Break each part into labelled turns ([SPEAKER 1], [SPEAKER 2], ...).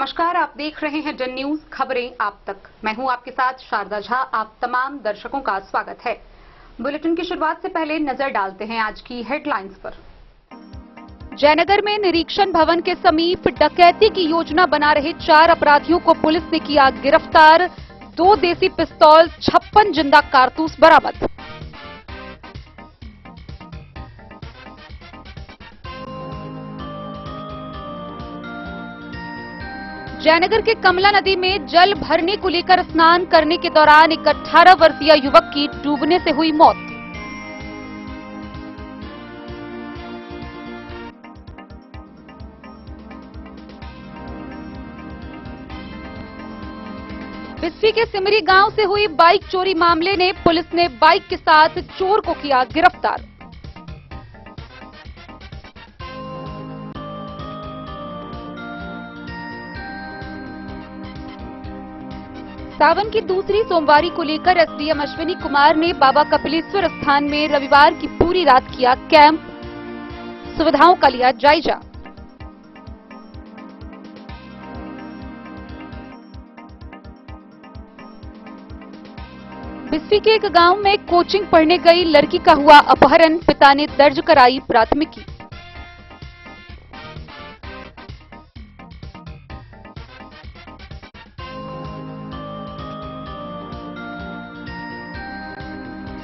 [SPEAKER 1] नमस्कार, आप देख रहे हैं डन न्यूज खबरें आप तक। मैं हूं आपके साथ शारदा झा। आप तमाम दर्शकों का स्वागत है। बुलेटिन की शुरुआत से पहले नजर डालते हैं आज की हेडलाइंस पर। जयनगर में निरीक्षण भवन के समीप डकैती की योजना बना रहे 4 अपराधियों को पुलिस ने किया गिरफ्तार। 2 देसी पिस्तौल, 56 जिंदा कारतूस बरामद। जयनगर के कमला नदी में जल भरने को लेकर स्नान करने के दौरान एक 18 वर्षीय युवक की डूबने से हुई मौत। बिस्फी के सिमरी गांव से हुई बाइक चोरी मामले ने पुलिस ने बाइक के साथ चोर को किया गिरफ्तार। सावन की दूसरी सोमवारी को लेकर एसडीएम अश्विनी कुमार ने बाबा कपिलेश्वर स्थान में रविवार की पूरी रात किया कैंप, सुविधाओं का लिया जायजा। बिस्फी के एक गांव में कोचिंग पढ़ने गई लड़की का हुआ अपहरण, पिता ने दर्ज कराई प्राथमिकी।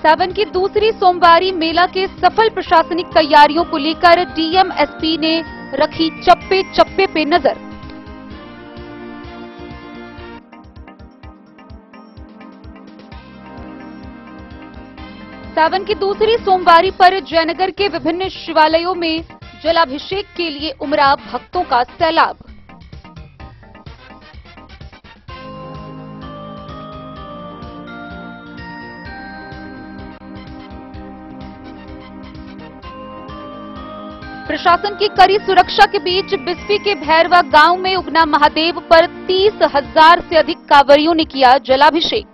[SPEAKER 1] सावन की दूसरी सोमवारी मेला के सफल प्रशासनिक तैयारियों को लेकर डीएम एसपी ने रखी चप्पे चप्पे पे नजर। सावन की दूसरी सोमवारी पर जयनगर के विभिन्न शिवालयों में जलाभिषेक के लिए उमड़ा भक्तों का सैलाब। प्रशासन की कड़ी सुरक्षा के बीच बिस्फी के भैरवा गांव में उगना महादेव पर 30,000 से अधिक कांवरियों ने किया जलाभिषेक।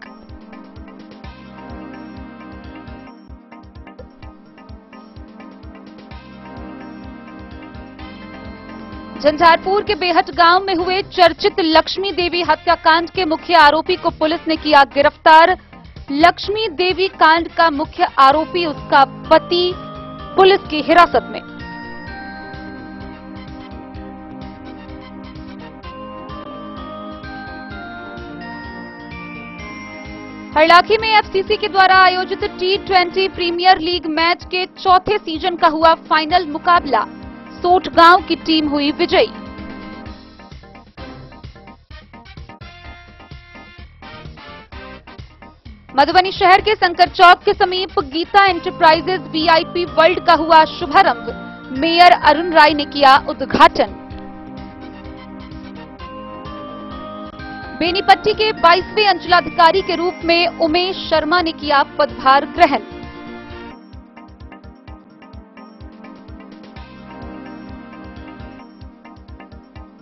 [SPEAKER 1] झंझारपुर के बेहट गांव में हुए चर्चित लक्ष्मी देवी हत्याकांड के मुख्य आरोपी को पुलिस ने किया गिरफ्तार। लक्ष्मी देवी कांड का मुख्य आरोपी उसका पति पुलिस की हिरासत में। हरलाखी में एफसीसी के द्वारा आयोजित T20 प्रीमियर लीग मैच के चौथे सीजन का हुआ फाइनल मुकाबला। सोट गांव की टीम हुई विजयी। मधुबनी शहर के शंकर चौक के समीप गीता एंटरप्राइजेज वीआईपी वर्ल्ड का हुआ शुभारंभ। मेयर अरुण राय ने किया उद्घाटन। बेनीपट्टी के 22वें अंचलाधिकारी के रूप में उमेश शर्मा ने किया पदभार ग्रहण।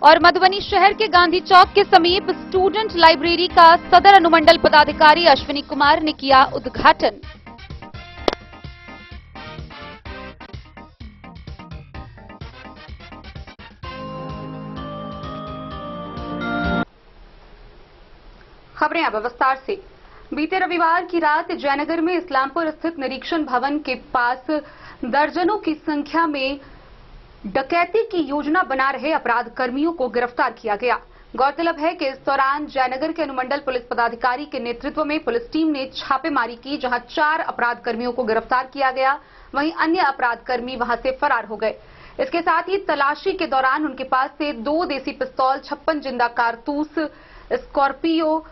[SPEAKER 1] और मधुबनी शहर के गांधी चौक के समीप स्टूडेंट लाइब्रेरी का सदर अनुमंडल पदाधिकारी अश्विनी कुमार ने किया उद्घाटन। खबरें अब विस्तार से। बीते रविवार की रात जयनगर में इस्लामपुर स्थित निरीक्षण भवन के पास दर्जनों की संख्या में डकैती की योजना बना रहे अपराध कर्मियों को गिरफ्तार किया गया। गौरतलब है कि इस दौरान जयनगर के अनुमंडल पुलिस पदाधिकारी के नेतृत्व में पुलिस टीम ने छापेमारी की, जहां 4 अपराध कर्मियों को गिरफ्तार किया गया। वहीं अन्य अपराध कर्मी वहां से फरार हो गए। इसके साथ ही तलाशी के दौरान उनके पास से 2 देसी पिस्तौल, 56 जिंदा कारतूस, स्कॉर्पियो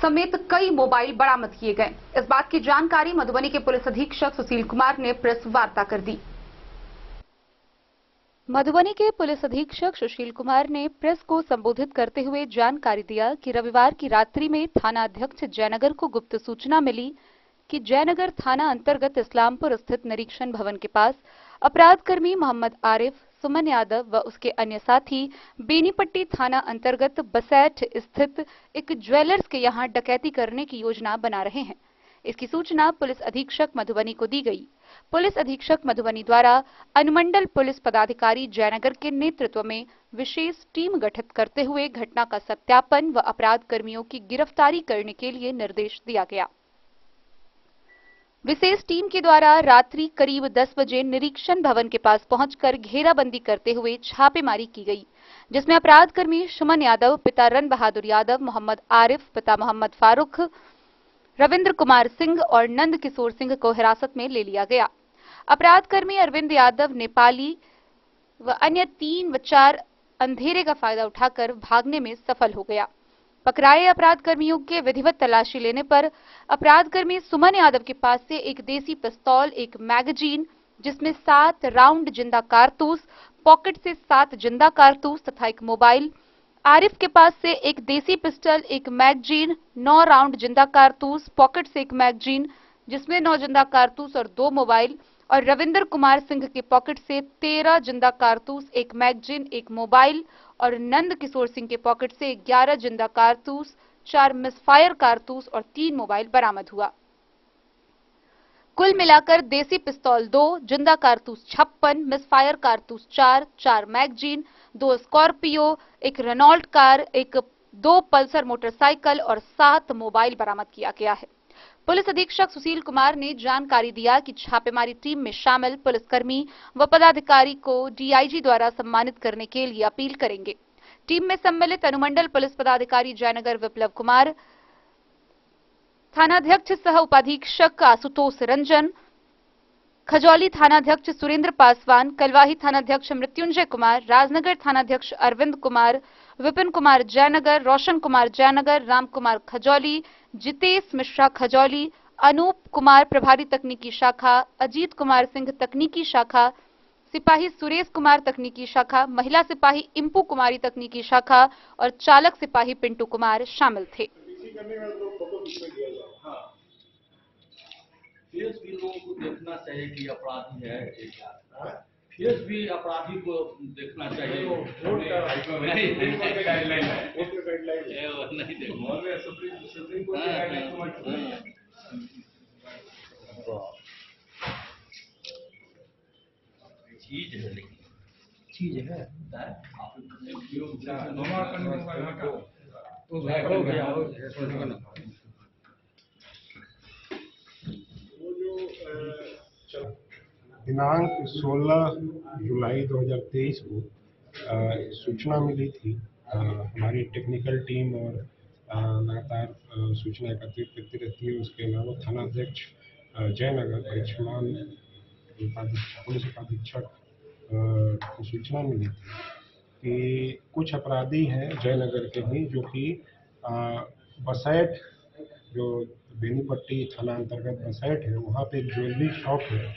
[SPEAKER 1] समेत कई मोबाइल बरामद किए गए। इस बात की जानकारी मधुबनी के पुलिस अधीक्षक सुशील कुमार ने प्रेस वार्ता कर दी। मधुबनी के पुलिस अधीक्षक सुशील कुमार ने प्रेस को संबोधित करते हुए जानकारी दिया कि रविवार की रात्रि में थाना अध्यक्ष जयनगर को गुप्त सूचना मिली कि जयनगर थाना अंतर्गत इस्लामपुर स्थित निरीक्षण भवन के पास अपराध कर्मी मोहम्मद आरिफ, सुमन यादव व उसके अन्य साथी बेनीपट्टी थाना अंतर्गत बसैठ स्थित एक ज्वेलर्स के यहां डकैती करने की योजना बना रहे हैं। इसकी सूचना पुलिस अधीक्षक मधुबनी को दी गई। पुलिस अधीक्षक मधुबनी द्वारा अनुमंडल पुलिस पदाधिकारी जयनगर के नेतृत्व में विशेष टीम गठित करते हुए घटना का सत्यापन व अपराध कर्मियों की गिरफ्तारी करने के लिए निर्देश दिया गया। विशेष टीम के द्वारा रात्रि करीब 10 बजे निरीक्षण भवन के पास पहुंचकर घेराबंदी करते हुए छापेमारी की गई, जिसमें अपराध कर्मी सुमन यादव पिता रन बहादुर यादव, मोहम्मद आरिफ पिता मोहम्मद फारूक, रविंद्र कुमार सिंह और नंद किशोर सिंह को हिरासत में ले लिया गया। अपराध कर्मी अरविंद यादव नेपाली व अन्य 3 व 4 अंधेरे का फायदा उठाकर भागने में सफल हो गया। पकड़ाए अपराध कर्मियों के विधिवत तलाशी लेने पर अपराध कर्मी सुमन यादव के पास से एक देसी पिस्तौल, एक मैगजीन जिसमें 7 राउंड जिंदा कारतूस, पॉकेट से 7 जिंदा कारतूस तथा एक मोबाइल, आरिफ के पास से एक देसी पिस्टल, एक मैगजीन, 9 राउंड जिंदा कारतूस, पॉकेट से एक मैगजीन जिसमें 9 जिंदा कारतूस और 2 मोबाइल, और रविंद्र कुमार सिंह के पॉकेट से 13 जिंदा कारतूस, एक मैगजीन, एक मोबाइल और नंद किशोर सिंह के पॉकेट से 11 जिंदा कारतूस, 4 मिसफायर कारतूस और 3 मोबाइल बरामद हुआ। कुल मिलाकर देसी पिस्तौल 2, जिंदा कारतूस 56, मिसफायर कारतूस 4, 4 मैगजीन, 2 स्कॉर्पियो, एक रेनॉल्ट कार, 2 पल्सर मोटरसाइकिल और 7 मोबाइल बरामद किया गया है। पुलिस अधीक्षक सुशील कुमार ने जानकारी दिया कि छापेमारी टीम में शामिल पुलिसकर्मी व पदाधिकारी को डीआईजी द्वारा सम्मानित करने के लिए अपील करेंगे। टीम में सम्मिलित अनुमंडल पुलिस पदाधिकारी जयनगर विप्लव कुमार, थानाध्यक्ष सह उपाधीक्षक आशुतोष रंजन, खजौली थानाध्यक्ष सुरेंद्र पासवान, कलवाही थानाध्यक्ष मृत्युंजय कुमार, राजनगर थानाध्यक्ष अरविंद कुमार, विपिन कुमार जयनगर, रोशन कुमार जयनगर, राम कुमार खजौली, जितेश मिश्रा खजौली, अनूप कुमार प्रभारी तकनीकी शाखा, अजीत कुमार सिंह तकनीकी शाखा, सिपाही सुरेश कुमार तकनीकी शाखा, महिला सिपाही इंपू कुमारी तकनीकी शाखा और चालक सिपाही पिंटू कुमार शामिल थे।
[SPEAKER 2] फेस भी लोगों को देखना चाहिए कि अपराधी है, फेस भी अपराधी को देखना चाहिए। चीज है, लेकिन चीज है
[SPEAKER 3] दिनांक 16 जुलाई 2023 को सूचना मिली थी। हमारी टेक्निकल टीम और लगातार सूचना एकत्रित करती रहती है। उसके अलावा थानाध्यक्ष जयनगर करिश्मान पुलिस उपाधीक्षक को सूचना मिली थी कि कुछ अपराधी हैं जयनगर के भी, जो कि बसैठ, जो बेनीपट्टी थाना अंतर्गत बसैठ है, वहाँ पे एक ज्वेलरी शॉप है,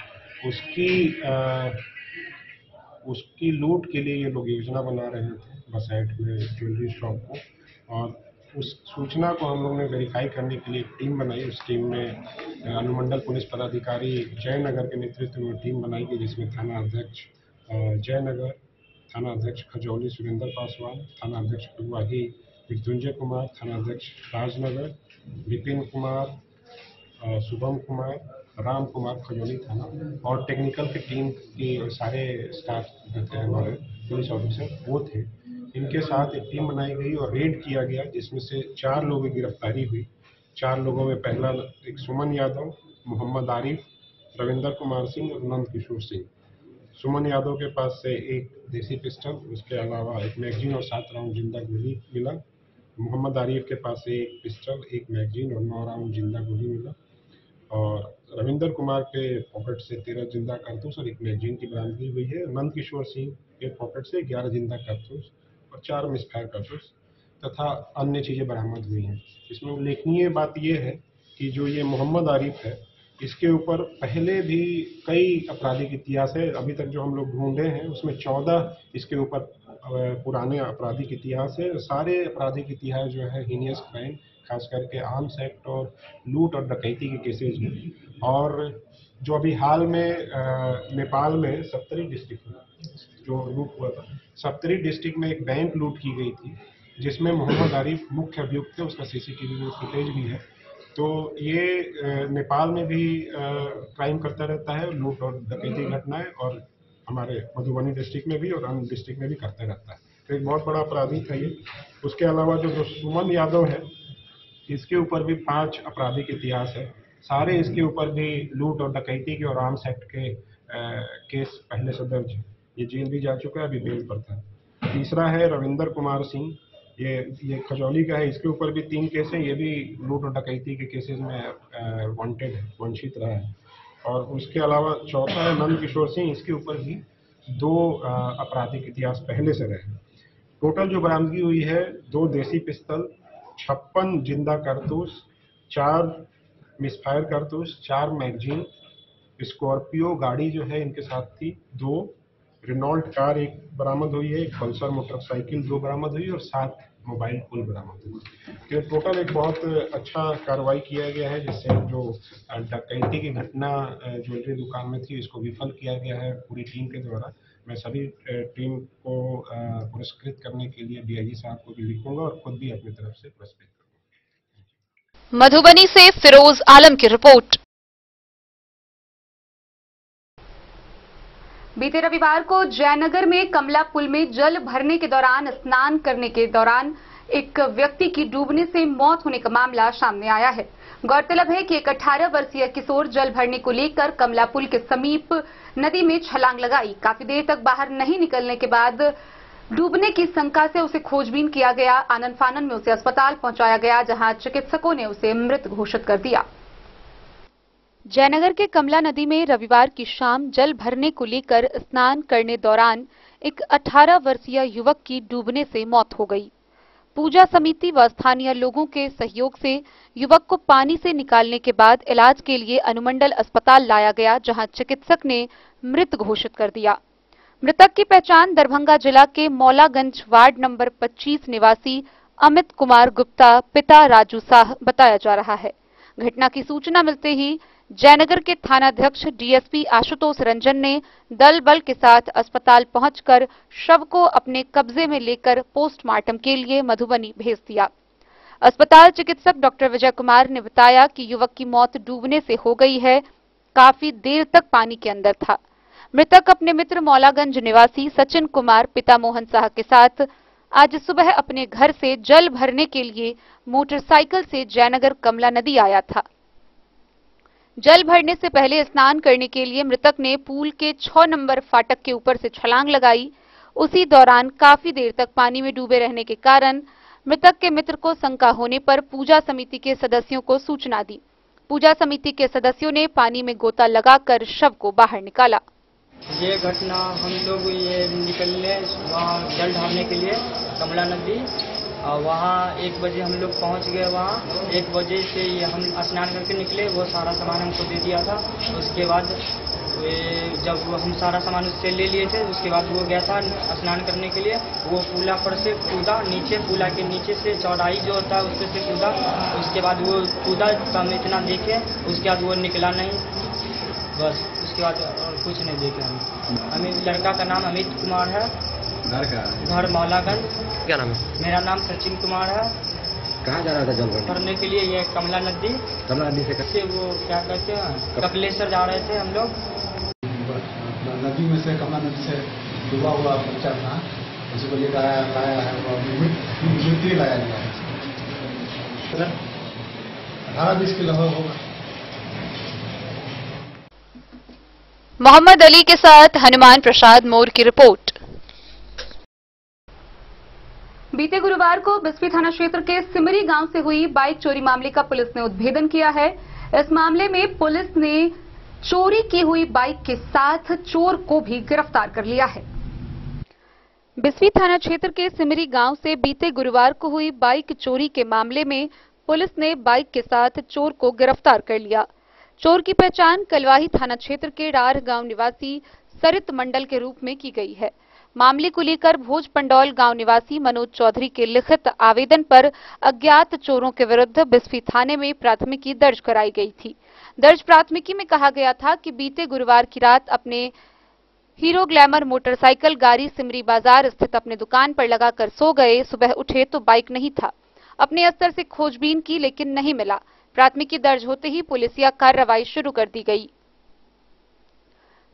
[SPEAKER 3] उसकी लूट के लिए ये लोग योजना बना रहे थे बसैठ में ज्वेलरी शॉप को। और उस सूचना को हम लोग ने वेरीफाई करने के लिए एक टीम बनाई। उस टीम में अनुमंडल पुलिस पदाधिकारी जयनगर के नेतृत्व में टीम बनाई गई, जिसमें थाना अध्यक्ष जयनगर, थाना अध्यक्ष खजौली सुरेंद्र पासवान, थाना अध्यक्ष कलवाही मृत्युंजय कुमार, थाना अध्यक्ष राजनगर विपिन कुमार, शुभम कुमार, राम कुमार खजौली थाना और टेक्निकल की टीम की सारे स्टाफ जो थे हमारे पुलिस ऑफिसर वो थे। इनके साथ एक टीम बनाई गई और रेड किया गया, जिसमें से 4 लोगों की गिरफ्तारी हुई। 4 लोगों में पहला एक सुमन यादव, मोहम्मद आरिफ, रविंद्र कुमार सिंह और नंद किशोर सिंह। सुमन यादव के पास से एक देसी पिस्टल, उसके अलावा एक मैगजीन और 7 राउंड जिंदा गोली मिला। मोहम्मद आरिफ के पास से एक पिस्टल, एक मैगजीन और 9 राउंड जिंदा गोली मिला। और रविंद्र कुमार के पॉकेट से 13 जिंदा कारतूस और एक मैगजीन की बरामदगी हुई है। नंद किशोर सिंह के पॉकेट से 11 जिंदा कारतूस और 4 मिसफायर कारतूस तथा अन्य चीज़ें बरामद हुई हैं। इसमें उल्लेखनीय बात यह है कि जो ये मोहम्मद आरिफ है, इसके ऊपर पहले भी कई आपराधिक इतिहास है। अभी तक जो हम लोग ढूंढे हैं उसमें 14 इसके ऊपर पुराने आपराधिक इतिहास है। सारे आपराधिक इतिहास जो है हीनियस क्राइम, खास करके आर्म्स एक्ट और लूट और डकैती के केसेज में। और जो अभी हाल में नेपाल में सप्तरी डिस्ट्रिक्ट में जो लूट हुआ था, सप्तरी डिस्ट्रिक्ट में एक बैंक लूट की गई थी, जिसमें मोहम्मद आरिफ मुख्य अभियुक्त थे। उसका सीसीटीवी में फुटेज भी है। तो ये नेपाल में भी क्राइम करता रहता है, लूट और डकैती घटनाएं, और हमारे मधुबनी डिस्ट्रिक्ट में भी और अन्य डिस्ट्रिक्ट में भी करता रहता है। तो एक बहुत बड़ा अपराधी था ये। उसके अलावा जो सुमन यादव है, इसके ऊपर भी 5 आपराधिक इतिहास है। सारे इसके ऊपर भी लूट और डकैती के और आर्म्स एक्ट के केस पहले से दर्ज है। ये जेल भी जा चुका है, अभी बेल पर था। तीसरा है रविंदर कुमार सिंह, ये खजौली का है। इसके ऊपर भी 3 केस हैं। ये भी लूट और डकैती के केसेस में वांटेड है, वंचित रहा है। और उसके अलावा चौथा है नंद किशोर सिंह, इसके ऊपर भी 2 आपराधिक इतिहास पहले से रहे। टोटल जो बरामदगी हुई है 2 देसी पिस्तल, 56 जिंदा कारतूस, 4 मिसफायर कारतूस, 4 मैगजीन, स्कॉर्पियो गाड़ी जो है इनके साथ थी 2, रेनॉल्ट कार 1 बरामद हुई है, एक पल्सर मोटरसाइकिल 2 बरामद हुई और 7 मोबाइल फोन बरामद हुई। तो टोटल एक बहुत अच्छा कार्रवाई किया गया है, जिससे जो डकैती की घटना ज्वेलरी दुकान में थी इसको विफल किया गया है पूरी टीम के द्वारा। मैं सभी टीम को पुरस्कृत करने के लिए डीआईजी साहब को भी लिखूंगा और खुद भी अपनी तरफ से पुरस्कृत करूंगा।
[SPEAKER 1] मधुबनी से फिरोज आलम की रिपोर्ट। बीते रविवार को जयनगर में कमला पुल में जल भरने के दौरान स्नान करने के दौरान एक व्यक्ति की डूबने से मौत होने का मामला सामने आया है। गौरतलब है कि एक 18 वर्षीय किशोर जल भरने को लेकर कमला पुल के समीप नदी में छलांग लगाई। काफी देर तक बाहर नहीं निकलने के बाद डूबने की शंका से उसे खोजबीन किया गया। आनन फानन में उसे अस्पताल पहुंचाया गया, जहां चिकित्सकों ने उसे मृत घोषित कर दिया। जयनगर के कमला नदी में रविवार की शाम जल भरने को लेकर स्नान करने दौरान एक 18 वर्षीय युवक की डूबने से मौत हो गई। पूजा समिति व स्थानीय लोगों के सहयोग से युवक को पानी से निकालने के बाद इलाज के लिए अनुमंडल अस्पताल लाया गया, जहां चिकित्सक ने मृत घोषित कर दिया। मृतक की पहचान दरभंगा जिला के मौलागंज वार्ड नंबर 25 निवासी अमित कुमार गुप्ता पिता राजू साह बताया जा रहा है। घटना की सूचना मिलते ही जयनगर के थानाध्यक्ष डीएसपी आशुतोष रंजन ने दल बल के साथ अस्पताल पहुंचकर शव को अपने कब्जे में लेकर पोस्टमार्टम के लिए मधुबनी भेज दिया। अस्पताल चिकित्सक डॉक्टर विजय कुमार ने बताया कि युवक की मौत डूबने से हो गई है, काफी देर तक पानी के अंदर था। मृतक अपने मित्र मौलागंज निवासी सचिन कुमार पिता मोहन साह के साथ आज सुबह अपने घर से जल भरने के लिए मोटरसाइकिल से जयनगर कमला नदी आया था। जल भरने से पहले स्नान करने के लिए मृतक ने पुल के 6 नंबर फाटक के ऊपर से छलांग लगाई। उसी दौरान काफी देर तक पानी में डूबे रहने के कारण मृतक के मित्र को शंका होने पर पूजा समिति के सदस्यों को सूचना दी। पूजा समिति के सदस्यों ने पानी में गोता लगाकर शव को बाहर निकाला।
[SPEAKER 4] ये घटना हम लोग ये निकलने वहाँ जल ढालने के लिए कमला नदी, वहाँ 1 बजे हम लोग पहुँच गए। वहाँ 1 बजे से ये हम स्नान करके निकले, वो सारा सामान हमको दे दिया था। उसके बाद जब हम सारा सामान उससे ले लिए थे, उसके बाद वो गया था स्नान करने के लिए। वो पुला पर से कूदा नीचे, पुला के नीचे से चौड़ाई जो होता है उससे से कूदा। उसके बाद वो कूदा तो हम इतना देखे, उसके बाद वो निकला नहीं, बस उसके बाद और कुछ नहीं देखे हम। हमें लड़का का नाम अमित कुमार है, घर मौलागंज।
[SPEAKER 5] क्या नाम है?
[SPEAKER 4] मेरा नाम सचिन कुमार है।
[SPEAKER 5] कहाँ जा रहा था जल
[SPEAKER 4] भरने के लिए? ये कमला नदी।
[SPEAKER 5] कमला नदी से
[SPEAKER 4] वो क्या कहते हैं, कपिलेश्वर जा रहे थे हम लोग।
[SPEAKER 6] नदी में से कमला नदी से डूबा हुआ बच्चा था, उसको लेकर लाया है, मृत्यु लाया गया है। 18-20 किलो होगा।
[SPEAKER 1] मोहम्मद अली के साथ हनुमान प्रसाद मोर की रिपोर्ट। बीते गुरुवार को बिस्फी थाना क्षेत्र के सिमरी गांव से हुई बाइक चोरी मामले का पुलिस ने उद्भेदन किया है। इस मामले में पुलिस ने चोरी की हुई बाइक के साथ चोर को भी गिरफ्तार कर लिया है। बिस्फी थाना क्षेत्र के सिमरी गांव से बीते गुरुवार को हुई बाइक चोरी के मामले में पुलिस ने बाइक के साथ चोर को गिरफ्तार कर लिया। चोर की पहचान कलवाही थाना क्षेत्र के रार गांव निवासी सरित मंडल के रूप में की गई है। मामले को लेकर भोज पंडौल गांव निवासी मनोज चौधरी के लिखित आवेदन पर अज्ञात चोरों के विरुद्ध बिस्फी थाने में प्राथमिकी दर्ज कराई गई थी। दर्ज प्राथमिकी में कहा गया था कि बीते गुरुवार की रात अपने हीरो ग्लैमर मोटरसाइकिल गाड़ी सिमरी बाजार स्थित अपने दुकान पर लगाकर सो गए। सुबह उठे तो बाइक नहीं था। अपने स्तर से खोजबीन की लेकिन नहीं मिला। प्राथमिकी दर्ज होते ही पुलिसिया कार्रवाई शुरू कर दी गई।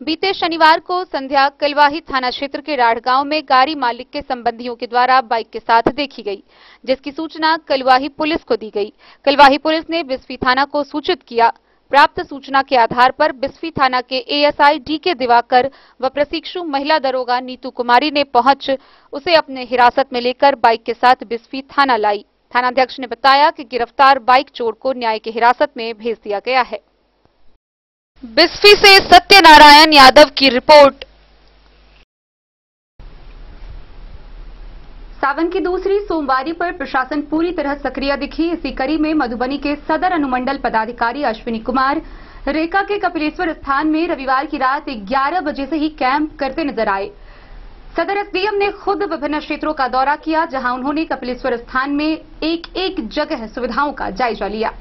[SPEAKER 1] बीते शनिवार को संध्या कलवाही थाना क्षेत्र के राढ़ गांव में गाड़ी मालिक के संबंधियों के द्वारा बाइक के साथ देखी गई, जिसकी सूचना कलवाही पुलिस को दी गई। कलवाही पुलिस ने बिस्फी थाना को सूचित किया। प्राप्त सूचना के आधार पर बिस्फी थाना के एएसआई डीके दिवाकर व प्रशिक्षु महिला दरोगा नीतू कुमारी ने पहुंच उसे अपने हिरासत में लेकर बाइक के साथ बिस्फी थाना लाई। थानाध्यक्ष ने बताया कि गिरफ्तार बाइक चोर को न्याय की हिरासत में भेज दिया गया है। बिस्फी से सत्यनारायण यादव की रिपोर्ट। सावन की दूसरी सोमवारी पर प्रशासन पूरी तरह सक्रिय दिखी। इसी कड़ी में मधुबनी के सदर अनुमंडल पदाधिकारी अश्विनी कुमार रेका के कपिलेश्वर स्थान में रविवार की रात 11 बजे से ही कैंप करते नजर आए। सदर एसडीएम ने खुद विभिन्न क्षेत्रों का दौरा किया, जहां उन्होंने कपिलेश्वर स्थान में एक जगह सुविधाओं का जायजा लिया।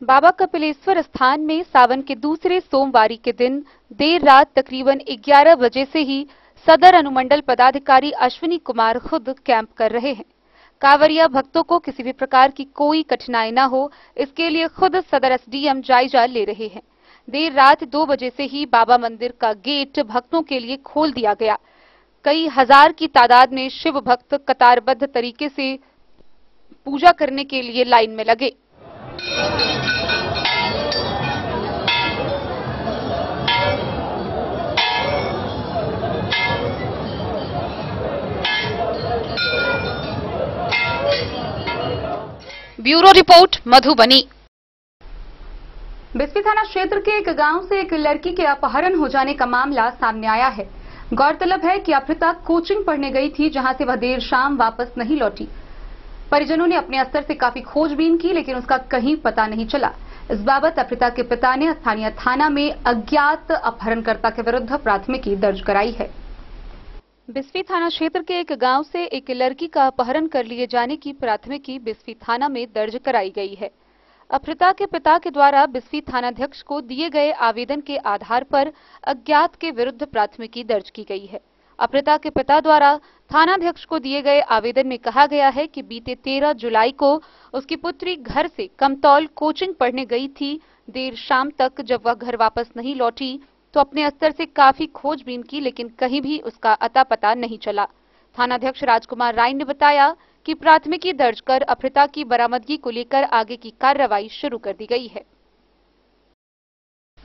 [SPEAKER 1] बाबा कपिलेश्वर स्थान में सावन के दूसरे सोमवारी के दिन देर रात तकरीबन 11 बजे से ही सदर अनुमंडल पदाधिकारी अश्विनी कुमार खुद कैंप कर रहे हैं। कांवरिया भक्तों को किसी भी प्रकार की कोई कठिनाई न हो, इसके लिए खुद सदर एसडीएम जायजा ले रहे हैं। देर रात 2 बजे से ही बाबा मंदिर का गेट भक्तों के लिए खोल दिया गया। कई हजार की तादाद में शिव भक्त कतारबद्ध तरीके से पूजा करने के लिए लाइन में लगे। Bureau report Madhubani. बिस्फी थाना क्षेत्र के एक गांव से एक लड़की के अपहरण हो जाने का मामला सामने आया है। गौरतलब है कि अफ्रीता कोचिंग पढ़ने गई थी, जहां से वह देर शाम वापस नहीं लौटी। परिजनों ने अपने स्तर से काफी खोजबीन की, लेकिन उसका कहीं पता नहीं चला। इस बाबत अफ्रीता के पिता ने स्थानीय थाना में अज्ञात अपहरणकर्ता के विरुद्ध प्राथमिकी दर्ज कराई है। बिस्फी थाना क्षेत्र के एक गांव से एक लड़की का अपहरण कर लिए जाने की प्राथमिकी बिस्फी थाना में दर्ज कराई गई है। अफ्रीता के पिता के द्वारा बिस्फी थानाध्यक्ष को दिए गए आवेदन के आधार पर अज्ञात के विरुद्ध प्राथमिकी दर्ज की गई है। अफ्रीता के पिता द्वारा थानाध्यक्ष को दिए गए आवेदन में कहा गया है कि बीते 13 जुलाई को उसकी पुत्री घर से कमतौल कोचिंग पढ़ने गई थी। देर शाम तक जब वह घर वापस नहीं लौटी तो अपने स्तर से काफी खोजबीन की, लेकिन कहीं भी उसका अता पता नहीं चला। थानाध्यक्ष राजकुमार राय ने बताया कि प्राथमिकी दर्ज कर अफ्रीता की बरामदगी को लेकर आगे की कार्रवाई शुरू कर दी गई है।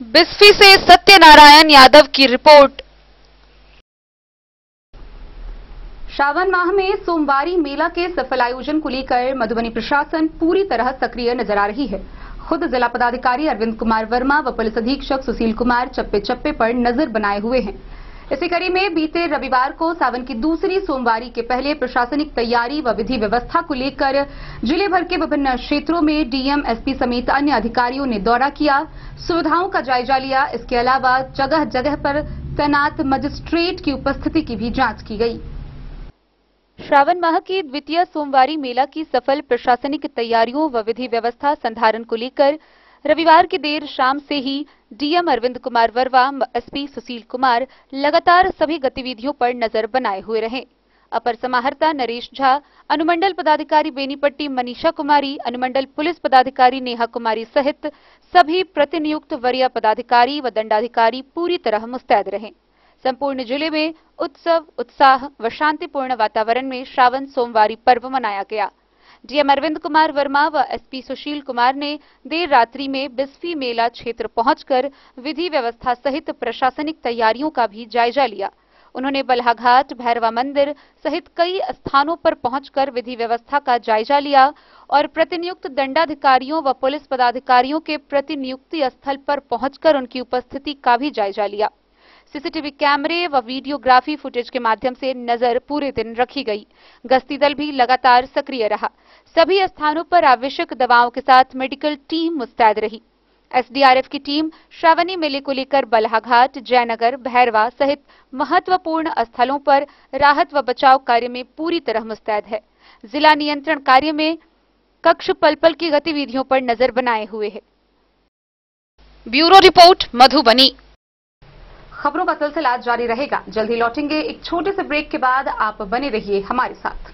[SPEAKER 1] बिस्फी से सत्यनारायण यादव की रिपोर्ट। श्रावण माह में सोमवारी मेला के सफल आयोजन को लेकर मधुबनी प्रशासन पूरी तरह सक्रिय नजर आ रही है। खुद जिला पदाधिकारी अरविंद कुमार वर्मा व पुलिस अधीक्षक सुशील कुमार चप्पे चप्पे पर नजर बनाए हुए हैं। इसी कड़ी में बीते रविवार को सावन की दूसरी सोमवारी के पहले प्रशासनिक तैयारी व विधि व्यवस्था को लेकर जिले भर के विभिन्न क्षेत्रों में डीएम, एसपी समेत अन्य अधिकारियों ने दौरा किया, सुविधाओं का जायजा लिया। इसके अलावा जगह जगह पर तैनात मजिस्ट्रेट की उपस्थिति की भी जांच की गई। श्रावण माह की द्वितीय सोमवारी मेला की सफल प्रशासनिक तैयारियों व विधि व्यवस्था संधारण को लेकर रविवार की देर शाम से ही डीएम अरविंद कुमार वर्मा, एसपी सुशील कुमार लगातार सभी गतिविधियों पर नजर बनाए हुए रहे। अपर समाहर्ता नरेश झा, अनुमंडल पदाधिकारी बेनीपट्टी मनीषा कुमारी, अनुमंडल पुलिस पदाधिकारी नेहा कुमारी सहित सभी प्रतिनियुक्त वरीय पदाधिकारी व दंडाधिकारी पूरी तरह मुस्तैद रहे। संपूर्ण जिले में उत्सव, उत्साह व शांतिपूर्ण वातावरण में श्रावण सोमवारी पर्व मनाया गया। डीएम अरविंद कुमार वर्मा व एसपी सुशील कुमार ने देर रात्रि में बिस्फी मेला क्षेत्र पहुंचकर विधि व्यवस्था सहित प्रशासनिक तैयारियों का भी जायजा लिया। उन्होंने बल्हाघाट, भैरवा मंदिर सहित कई स्थानों पर पहुंचकर विधि व्यवस्था का जायजा लिया और प्रतिनियुक्त दंडाधिकारियों व पुलिस पदाधिकारियों के प्रतिनियुक्ति स्थल पर पहुंचकर उनकी उपस्थिति का भी जायजा लिया। सीसीटीवी कैमरे व वीडियोग्राफी फुटेज के माध्यम से नजर पूरे दिन रखी गई। गश्ती दल भी लगातार सक्रिय रहा। सभी स्थानों पर आवश्यक दवाओं के साथ मेडिकल टीम मुस्तैद रही। एसडीआरएफ की टीम श्रावणी मेले को लेकर बल्हाघाट, जयनगर, भैरवा सहित महत्वपूर्ण स्थलों पर राहत व बचाव कार्य में पूरी तरह मुस्तैद है। जिला नियंत्रण कार्य में कक्ष पल-पल की गतिविधियों पर नजर बनाए हुए है। Bureau report Madhubani. खबरों का सिलसिला जारी रहेगा। जल्द ही लौटेंगे एक छोटे से ब्रेक के बाद। आप बने रहिए हमारे साथ।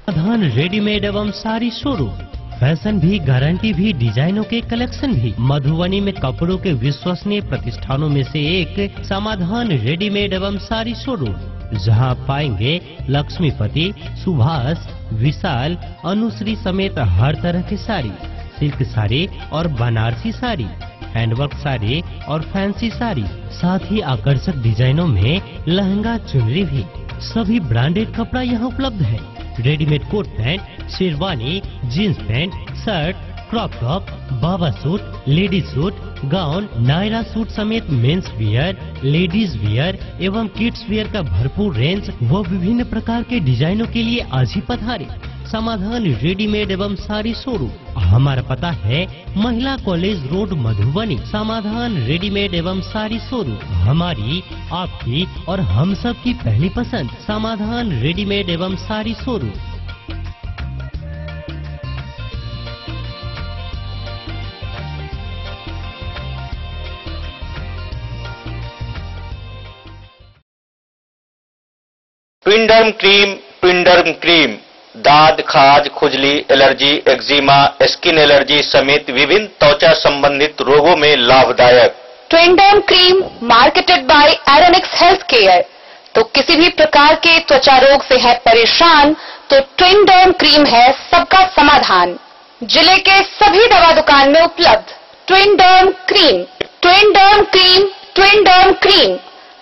[SPEAKER 7] प्रधान रेडीमेड एवं साड़ी शोरूम फैशन भी, गारंटी भी, डिजाइनों के कलेक्शन भी। मधुबनी में कपड़ों के विश्वसनीय प्रतिष्ठानों में से एक समाधान रेडीमेड एवं साड़ी शोरूम, जहां आप पाएंगे लक्ष्मीपति, सुभाष, विशाल, अनुश्री समेत हर तरह की साड़ी, सिल्क साड़ी और बनारसी साड़ी, हैंडवर्क साड़ी और फैंसी साड़ी, साथ ही आकर्षक डिजाइनों में लहंगा, चुनरी भी। सभी ब्रांडेड कपड़ा यहाँ उपलब्ध है। Readymade coat pant, sherwani, jeans pant, shirt, crop top, बाबा suit, ladies suit, gown, Naira suit समेत मेंस वियर, लेडीज वियर एवं किड्स वियर का भरपूर रेंज व विभिन्न प्रकार के डिजाइनों के लिए आज ही पधारे। समाधान रेडीमेड एवं साड़ी शोरूम। हमारा पता है महिला कॉलेज रोड, मधुबनी। समाधान रेडीमेड एवं साड़ी शोरूम हमारी, आपकी और हम सब की पहली पसंद। समाधान रेडीमेड एवं साड़ी शोरूम।
[SPEAKER 8] ट्विंडर्म क्रीम दाद, खाज, खुजली, एलर्जी, एक्जिमा, स्किन एलर्जी समेत विभिन्न त्वचा संबंधित रोगों में लाभदायक।
[SPEAKER 1] Twinderm cream marketed by Aronix health care. तो किसी भी प्रकार के त्वचा रोग से है परेशान तो ट्विंडर्म क्रीम है सबका समाधान। जिले के सभी दवा दुकान में उपलब्ध ट्विंडर्म क्रीम। ट्विंडर्म क्रीम, ट्विंडर्म क्रीम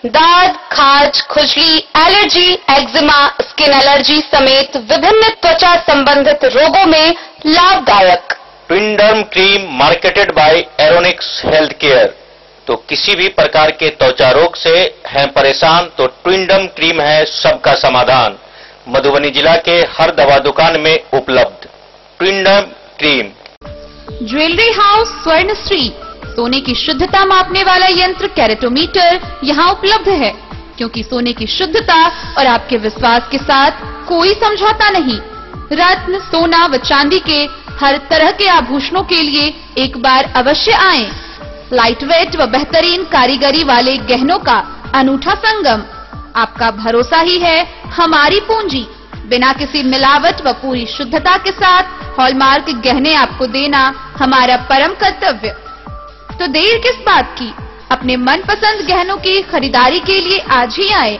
[SPEAKER 1] दाद, खाज, खुजली, एलर्जी, एक्जिमा, स्किन एलर्जी समेत विभिन्न त्वचा संबंधित रोगों में लाभदायक।
[SPEAKER 8] Twinderm cream marketed by Aronix health care. तो किसी भी प्रकार के त्वचा रोग से हैं परेशान तो ट्विंडर्म क्रीम है सबका समाधान। मधुबनी जिला के हर दवा दुकान में उपलब्ध Twinderm cream.
[SPEAKER 1] Jewellery house Swarnashri. सोने की शुद्धता मापने वाला यंत्र कैरेटोमीटर यहाँ उपलब्ध है, क्योंकि सोने की शुद्धता और आपके विश्वास के साथ कोई समझौता नहीं। रत्न, सोना व चांदी के हर तरह के आभूषणों के लिए एक बार अवश्य आएं। लाइट वेट व बेहतरीन कारीगरी वाले गहनों का अनूठा संगम। आपका भरोसा ही है हमारी पूंजी। बिना किसी मिलावट व पूरी शुद्धता के साथ हॉलमार्क गहने आपको देना हमारा परम कर्तव्य। तो देर किस बात की, अपने मनपसंद गहनों की खरीदारी के लिए आज ही आए।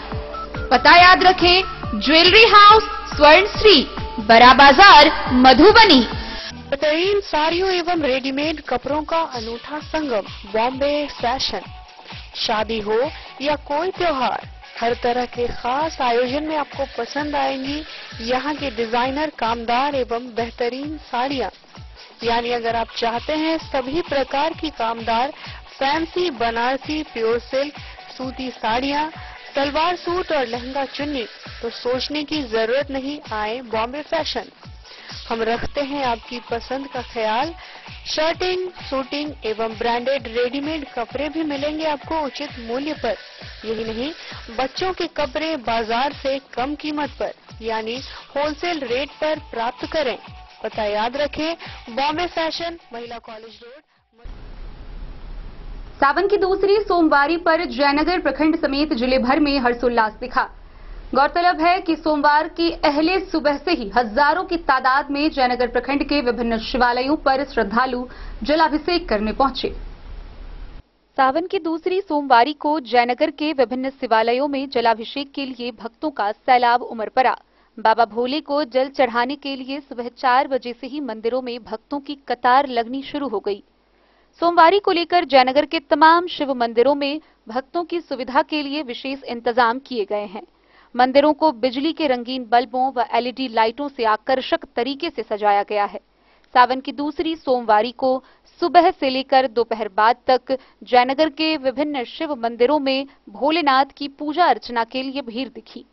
[SPEAKER 1] पता याद रखें, ज्वेलरी हाउस स्वर्णश्री, बड़ा बाजार, मधुबनी।
[SPEAKER 9] बेहतरीन साड़ियों एवं रेडीमेड कपड़ों का अनूठा संगम बॉम्बे फैशन। शादी हो या कोई त्योहार, हर तरह के खास आयोजन में आपको पसंद आएंगी यहाँ के डिजाइनर, कामदार एवं बेहतरीन साड़ियाँ। यानी अगर आप चाहते हैं सभी प्रकार की कामदार, फैंसी, बनारसी, प्योर सिल्क, सूती साड़ियाँ, सलवार सूट और लहंगा चुन्नी, तो सोचने की जरूरत नहीं, आए बॉम्बे फैशन। हम रखते हैं आपकी पसंद का ख्याल। शर्टिंग, सूटिंग एवं ब्रांडेड रेडीमेड कपड़े भी मिलेंगे आपको उचित मूल्य पर। यही नहीं, बच्चों के कपड़े बाजार से कम कीमत पर यानी होलसेल रेट पर प्राप्त करें। पता याद रखें, बॉम्बे फैशन, महिला कॉलेज रोड।
[SPEAKER 1] सावन की दूसरी सोमवारी पर जयनगर प्रखंड समेत जिले भर में हर्षोल्लास दिखा। गौरतलब है कि सोमवार की अहले सुबह से ही हजारों की तादाद में जयनगर प्रखंड के विभिन्न शिवालयों पर श्रद्धालु जलाभिषेक करने पहुंचे। सावन की दूसरी सोमवारी को जयनगर के विभिन्न शिवालयों में जलाभिषेक के लिए भक्तों का सैलाब उमड़ पड़ा। बाबा भोले को जल चढ़ाने के लिए सुबह 4 बजे से ही मंदिरों में भक्तों की कतार लगनी शुरू हो गई। सोमवारी को लेकर जयनगर के तमाम शिव मंदिरों में भक्तों की सुविधा के लिए विशेष इंतजाम किए गए हैं। मंदिरों को बिजली के रंगीन बल्बों व एलईडी लाइटों से आकर्षक तरीके से सजाया गया है। सावन की दूसरी सोमवारी को सुबह से लेकर दोपहर बाद तक जयनगर के विभिन्न शिव मंदिरों में भोलेनाथ की पूजा अर्चना के लिए भीड़ दिखी।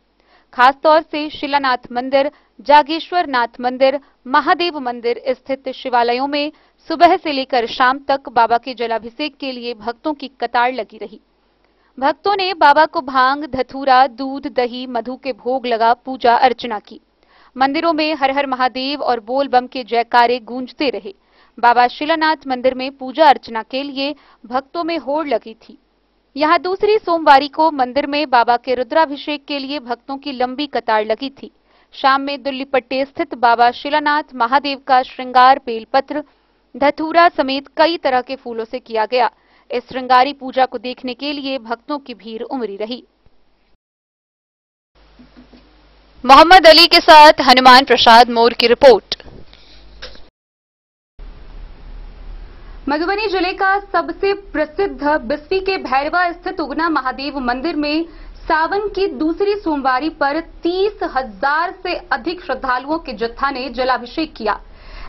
[SPEAKER 1] खासतौर से शिलानाथ मंदिर, जागेश्वर नाथ मंदिर, महादेव मंदिर स्थित शिवालयों में सुबह से लेकर शाम तक बाबा के जलाभिषेक के लिए भक्तों की कतार लगी रही। भक्तों ने बाबा को भांग, धतूरा, दूध, दही, मधु के भोग लगा पूजा अर्चना की। मंदिरों में हर हर महादेव और बोल बम के जयकारे गूंजते रहे। बाबा शिलानाथ मंदिर में पूजा अर्चना के लिए भक्तों में होड़ लगी थी। यहाँ दूसरी सोमवारी को मंदिर में बाबा के रुद्राभिषेक के लिए भक्तों की लंबी कतार लगी थी। शाम में दुल्लीपट्टी स्थित बाबा शिलानाथ महादेव का श्रृंगार बेलपत्र, धतूरा समेत कई तरह के फूलों से किया गया। इस श्रृंगारी पूजा को देखने के लिए भक्तों की भीड़ उमड़ी रही। मोहम्मद अली के साथ हनुमान प्रसाद मोर की रिपोर्ट। मधुबनी जिले का सबसे प्रसिद्ध बिस्फी के भैरवा स्थित उगना महादेव मंदिर में सावन की दूसरी सोमवारी पर 30,000 से अधिक श्रद्धालुओं के जत्था ने जलाभिषेक किया।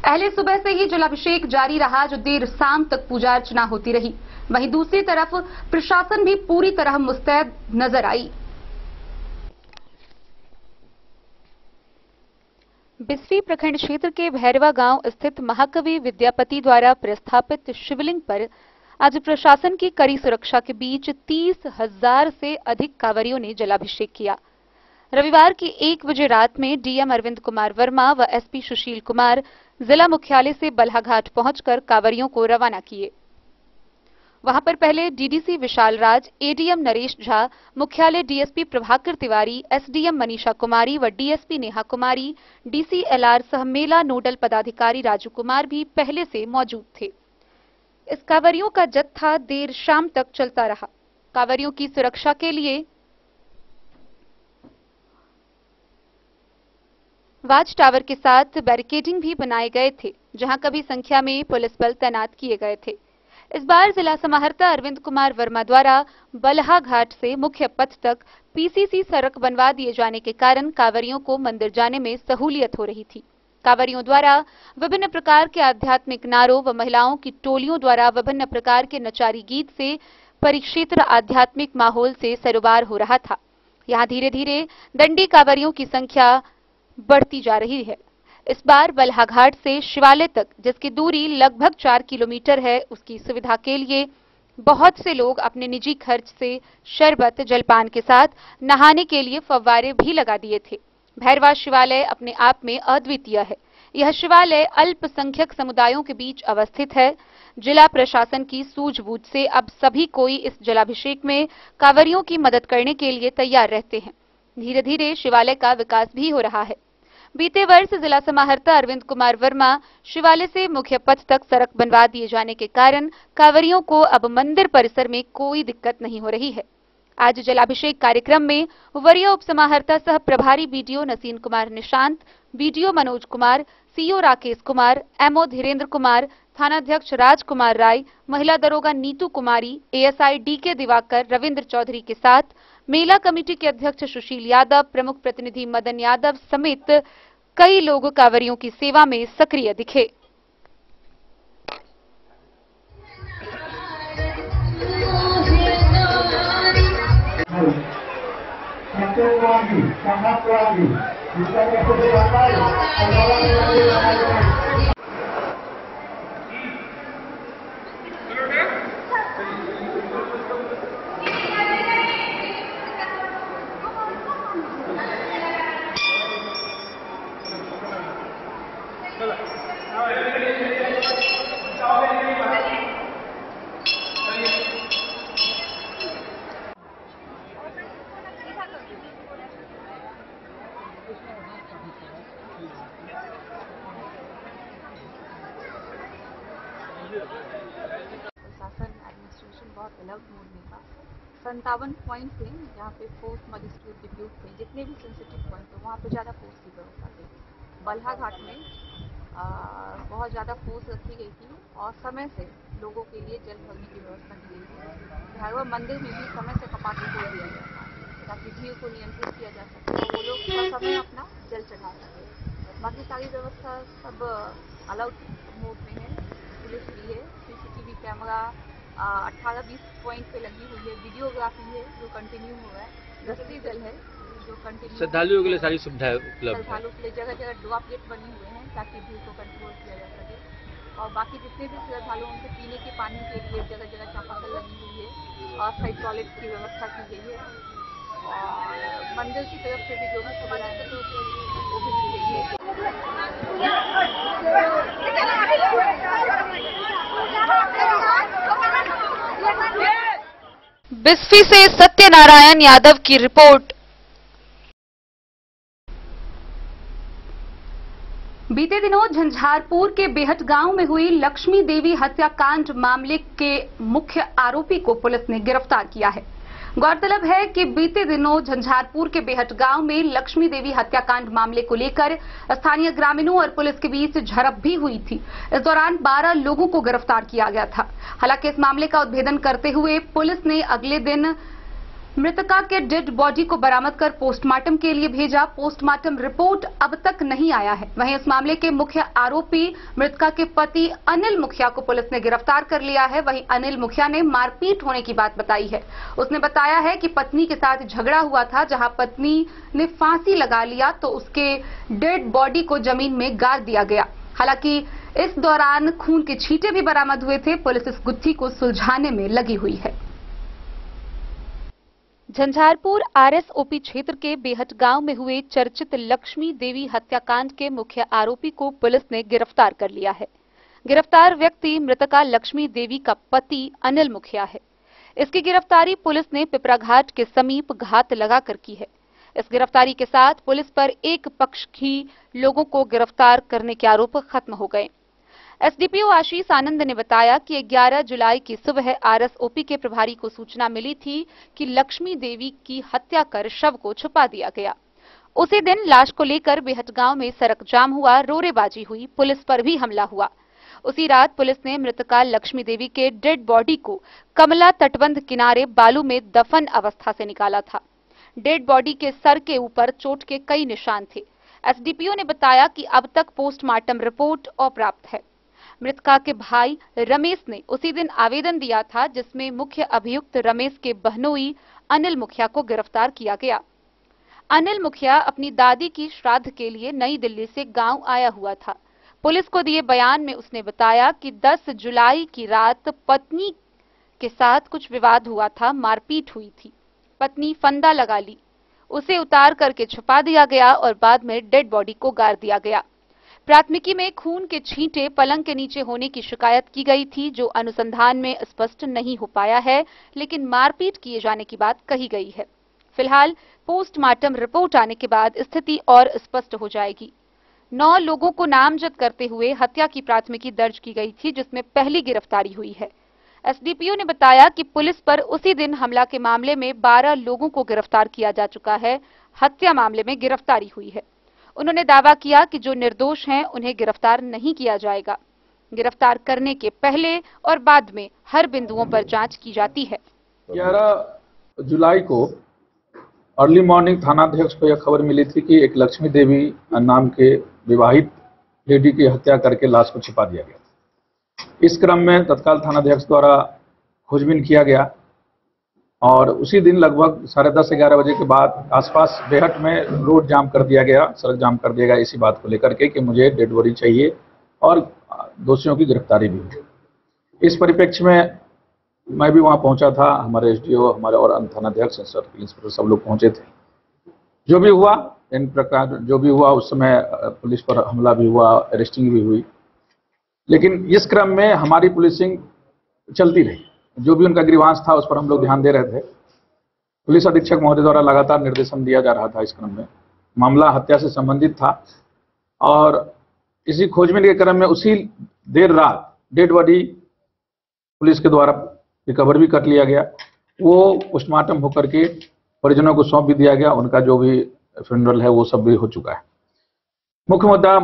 [SPEAKER 1] पहले सुबह से ही जलाभिषेक जारी रहा, जो देर शाम तक पूजा अर्चना होती रही। वहीं दूसरी तरफ प्रशासन भी पूरी तरह मुस्तैद नजर आई। बिस्फी प्रखंड क्षेत्र के भैरवा गांव स्थित महाकवि विद्यापति द्वारा प्रस्थापित शिवलिंग पर आज प्रशासन की कड़ी सुरक्षा के बीच 30,000 से अधिक कांवरियों ने जलाभिषेक किया। रविवार की 1 बजे रात में डीएम अरविंद कुमार वर्मा व एसपी सुशील कुमार जिला मुख्यालय से बल्हाघाट पहुंचकर कांवरियों को रवाना किए। वहां पर पहले डीडीसी विशाल राज, एडीएम नरेश झा, मुख्यालय डीएसपी प्रभाकर तिवारी, एसडीएम मनीषा कुमारी व डीएसपी नेहा कुमारी, डीसीएलआर सह मेला नोडल पदाधिकारी राजू कुमार भी पहले से मौजूद थे। इस कांवरियों का जत्था देर शाम तक चलता रहा। कांवरियों की सुरक्षा के लिए वाच टावर के साथ बैरिकेडिंग भी बनाए गए थे, जहां कभी संख्या में पुलिस बल तैनात किए गए थे। इस बार जिला समाहर्ता अरविंद कुमार वर्मा द्वारा बल्हाघाट से मुख्य पथ तक पीसीसी सड़क बनवा दिए जाने के कारण कांवरियों को मंदिर जाने में सहूलियत हो रही थी। कांवरियों द्वारा विभिन्न प्रकार के आध्यात्मिक नारों व महिलाओं की टोलियों द्वारा विभिन्न प्रकार के नचारी गीत से परिक्षेत्र आध्यात्मिक माहौल से सरोबार हो रहा था। यहाँ धीरे धीरे दंडी कांवरियों की संख्या बढ़ती जा रही है। इस बार बल्हाघाट से शिवालय तक, जिसकी दूरी लगभग 4 किलोमीटर है, उसकी सुविधा के लिए बहुत से लोग अपने निजी खर्च से शरबत जलपान के साथ नहाने के लिए फव्वारे भी लगा दिए थे। भैरवा शिवालय अपने आप में अद्वितीय है। यह शिवालय अल्पसंख्यक समुदायों के बीच अवस्थित है। जिला प्रशासन की सूझबूझ से अब सभी कोई इस जलाभिषेक में कांवरियों की मदद करने के लिए तैयार रहते हैं। धीरे धीरे शिवालय का विकास भी हो रहा है। बीते वर्ष जिला समाहर्ता अरविंद कुमार वर्मा शिवालय से मुख्य पथ तक सड़क बनवा दिए जाने के कारण कांवरियों को अब मंदिर परिसर में कोई दिक्कत नहीं हो रही है। आज जलाभिषेक कार्यक्रम में वरीय उप समाहर्ता सह प्रभारी BDO Naseen Kumar Nishant, BDO Manoj Kumar, CO Rakesh Kumar, MO Dhirendra Kumar, थानाध्यक्ष राजकुमार राय, महिला दरोगा नीतू कुमारी, एएसआई डीके दिवाकर, रविंद्र चौधरी के साथ मेला कमेटी के अध्यक्ष सुशील यादव, प्रमुख प्रतिनिधि मदन यादव समेत कई लोग कांवरियों की सेवा में सक्रिय दिखे।
[SPEAKER 10] प्रशासन एडमिनिस्ट्रेशन बहुत अलर्ट मोड में था। 57 पॉइंट थे जहाँ पे फोर्स मजिस्ट्रेट डिप्यूट थे, जितने भी सेंसिटिव पॉइंट थे वहाँ पे ज़्यादा फोर्स की व्यवस्था थी। बल्हाघाट में बहुत ज़्यादा फोर्स रखी गई थी और समय से लोगों के लिए जल भरने की व्यवस्था की गई थी। भैरवा मंदिर में भी समय से कपाट खोल दिया गया था ताकि भीड़ को नियंत्रित किया जा सके और वो लोग समय अपना जल चढ़ा सके। बाकी सारी व्यवस्था सब अलर्ट मोड में है। पुलिस भी है, सीसीटीवी कैमरा 18-20 पॉइंट पे लगी हुई है, वीडियोग्राफी है जो कंटिन्यू हो रहा है, रस्सी दल है जो कंटिन्यू।
[SPEAKER 5] श्रद्धालुओं के लिए सारी सुविधाएं उपलब्ध है।
[SPEAKER 10] श्रद्धालुओं के लिए जगह जगह ड्रॉप गेट बने हुए हैं ताकि भीड़ को कंट्रोल किया जा सके। और बाकी जितने भी श्रद्धालु उनके पीने के पानी के लिए जगह जगह चापाकल लगी हुई है और साइड टॉयलेट की व्यवस्था की गई है। और मंदिर की तरफ से भी जो भी सुविधाएं हैं वो भी दी गई है।
[SPEAKER 1] बिस्फी से सत्यनारायण यादव की रिपोर्ट। बीते दिनों झंझारपुर के बेहट गांव में हुई लक्ष्मी देवी हत्याकांड मामले के मुख्य आरोपी को पुलिस ने गिरफ्तार किया है। गौरतलब है कि बीते दिनों झंझारपुर के बेहट गांव में लक्ष्मी देवी हत्याकांड मामले को लेकर स्थानीय ग्रामीणों और पुलिस के बीच झड़प भी हुई थी। इस दौरान 12 लोगों को गिरफ्तार किया गया था। हालांकि इस मामले का उद्भेदन करते हुए पुलिस ने अगले दिन मृतका के डेड बॉडी को बरामद कर पोस्टमार्टम के लिए भेजा। पोस्टमार्टम रिपोर्ट अब तक नहीं आया है। वहीं इस मामले के मुख्य आरोपी मृतका के पति अनिल मुखिया को पुलिस ने गिरफ्तार कर लिया है। वहीं अनिल मुखिया ने मारपीट होने की बात बताई है। उसने बताया है कि पत्नी के साथ झगड़ा हुआ था, जहां पत्नी ने फांसी लगा लिया तो उसके डेड बॉडी को जमीन में गाड़ दिया गया। हालांकि इस दौरान खून के छींटे भी बरामद हुए थे। पुलिस इस गुत्थी को सुलझाने में लगी हुई है। झंझारपुर आरएसओपी क्षेत्र के बेहट गांव में हुए चर्चित लक्ष्मी देवी हत्याकांड के मुख्य आरोपी को पुलिस ने गिरफ्तार कर लिया है। गिरफ्तार व्यक्ति मृतका लक्ष्मी देवी का पति अनिल मुखिया है। इसकी गिरफ्तारी पुलिस ने पिपराघाट के समीप घात लगाकर की है। इस गिरफ्तारी के साथ पुलिस पर एक पक्ष की लोगों को गिरफ्तार करने के आरोप खत्म हो गए। एसडीपीओ आशीष आनंद ने बताया कि 11 जुलाई की सुबह आरएसओपी के प्रभारी को सूचना मिली थी कि लक्ष्मी देवी की हत्या कर शव को छुपा दिया गया। उसी दिन लाश को लेकर बेहट गांव में सड़क जाम हुआ, रोरेबाजी हुई, पुलिस पर भी हमला हुआ। उसी रात पुलिस ने मृतका लक्ष्मी देवी के डेड बॉडी को कमला तटबंध किनारे बालू में दफन अवस्था से निकाला था। डेड बॉडी के सर के ऊपर चोट के कई निशान थे। एसडीपीओ ने बताया कि अब तक पोस्टमार्टम रिपोर्ट अप्राप्त है। मृतका के भाई रमेश ने उसी दिन आवेदन दिया था, जिसमें मुख्य अभियुक्त रमेश के बहनोई अनिल मुखिया को गिरफ्तार किया गया। अनिल मुखिया अपनी दादी की श्राद्ध के लिए नई दिल्ली से गांव आया हुआ था। पुलिस को दिए बयान में उसने बताया कि 10 जुलाई की रात पत्नी के साथ कुछ विवाद हुआ था, मारपीट हुई थी। पत्नी फंदा लगा ली, उसे उतार करके छुपा दिया गया और बाद में डेड बॉडी को गाड़ दिया गया। प्राथमिकी में खून के छींटे पलंग के नीचे होने की शिकायत की गई थी, जो अनुसंधान में स्पष्ट नहीं हो पाया है, लेकिन मारपीट किए जाने की बात कही गई है। फिलहाल पोस्टमार्टम रिपोर्ट आने के बाद स्थिति और स्पष्ट हो जाएगी। 9 लोगों को नामजद करते हुए हत्या की प्राथमिकी दर्ज की गई थी, जिसमें पहली गिरफ्तारी हुई है। एसडीपीओ ने बताया कि पुलिस पर उसी दिन हमला के मामले में 12 लोगों को गिरफ्तार किया जा चुका है। हत्या मामले में गिरफ्तारी हुई है। उन्होंने दावा किया कि जो निर्दोष हैं उन्हें गिरफ्तार नहीं किया जाएगा। गिरफ्तार करने के पहले और बाद में हर बिंदुओं पर जांच की जाती है।
[SPEAKER 11] 11 जुलाई को अर्ली मॉर्निंग थानाध्यक्ष को यह खबर मिली थी कि एक लक्ष्मी देवी नाम के विवाहित लेडी की हत्या करके लाश को छिपा दिया गया। इस क्रम में तत्काल थानाध्यक्ष द्वारा खोजबीन किया गया और उसी दिन लगभग 10:30-11 बजे के बाद आसपास बेहट में रोड जाम कर दिया गया, सड़क जाम कर दिया गया, इसी बात को लेकर के कि मुझे डेड बॉडी चाहिए और दोषियों की गिरफ्तारी भी हुई। इस परिप्रेक्ष्य में मैं भी वहां पहुंचा था, हमारे एसडीओ, हमारे और अन्य थानाध्यक्ष, सर्किल इंस्पेक्टर सब लोग पहुंचे थे। जो भी हुआ इन प्रकार जो भी हुआ उस समय पुलिस पर हमला भी हुआ, अरेस्टिंग भी हुई, लेकिन इस क्रम में हमारी पुलिसिंग चलती रही। जो भी उनका ग्रीवांस था उस पर हम लोग ध्यान दे रहे थे। पुलिस अधीक्षक महोदय द्वारा लगातार निर्देशन दिया जा रहा था। इस क्रम में मामला हत्या से संबंधित था और इसी खोजबीन के क्रम में उसी देर रात डेड बॉडी पुलिस के द्वारा रिकवर भी कर लिया गया। वो पोस्टमार्टम होकर के परिजनों को सौंप भी दिया गया। उनका जो भी फ्यूनरल है वो सब भी हो चुका है। मुख्य मुद्दा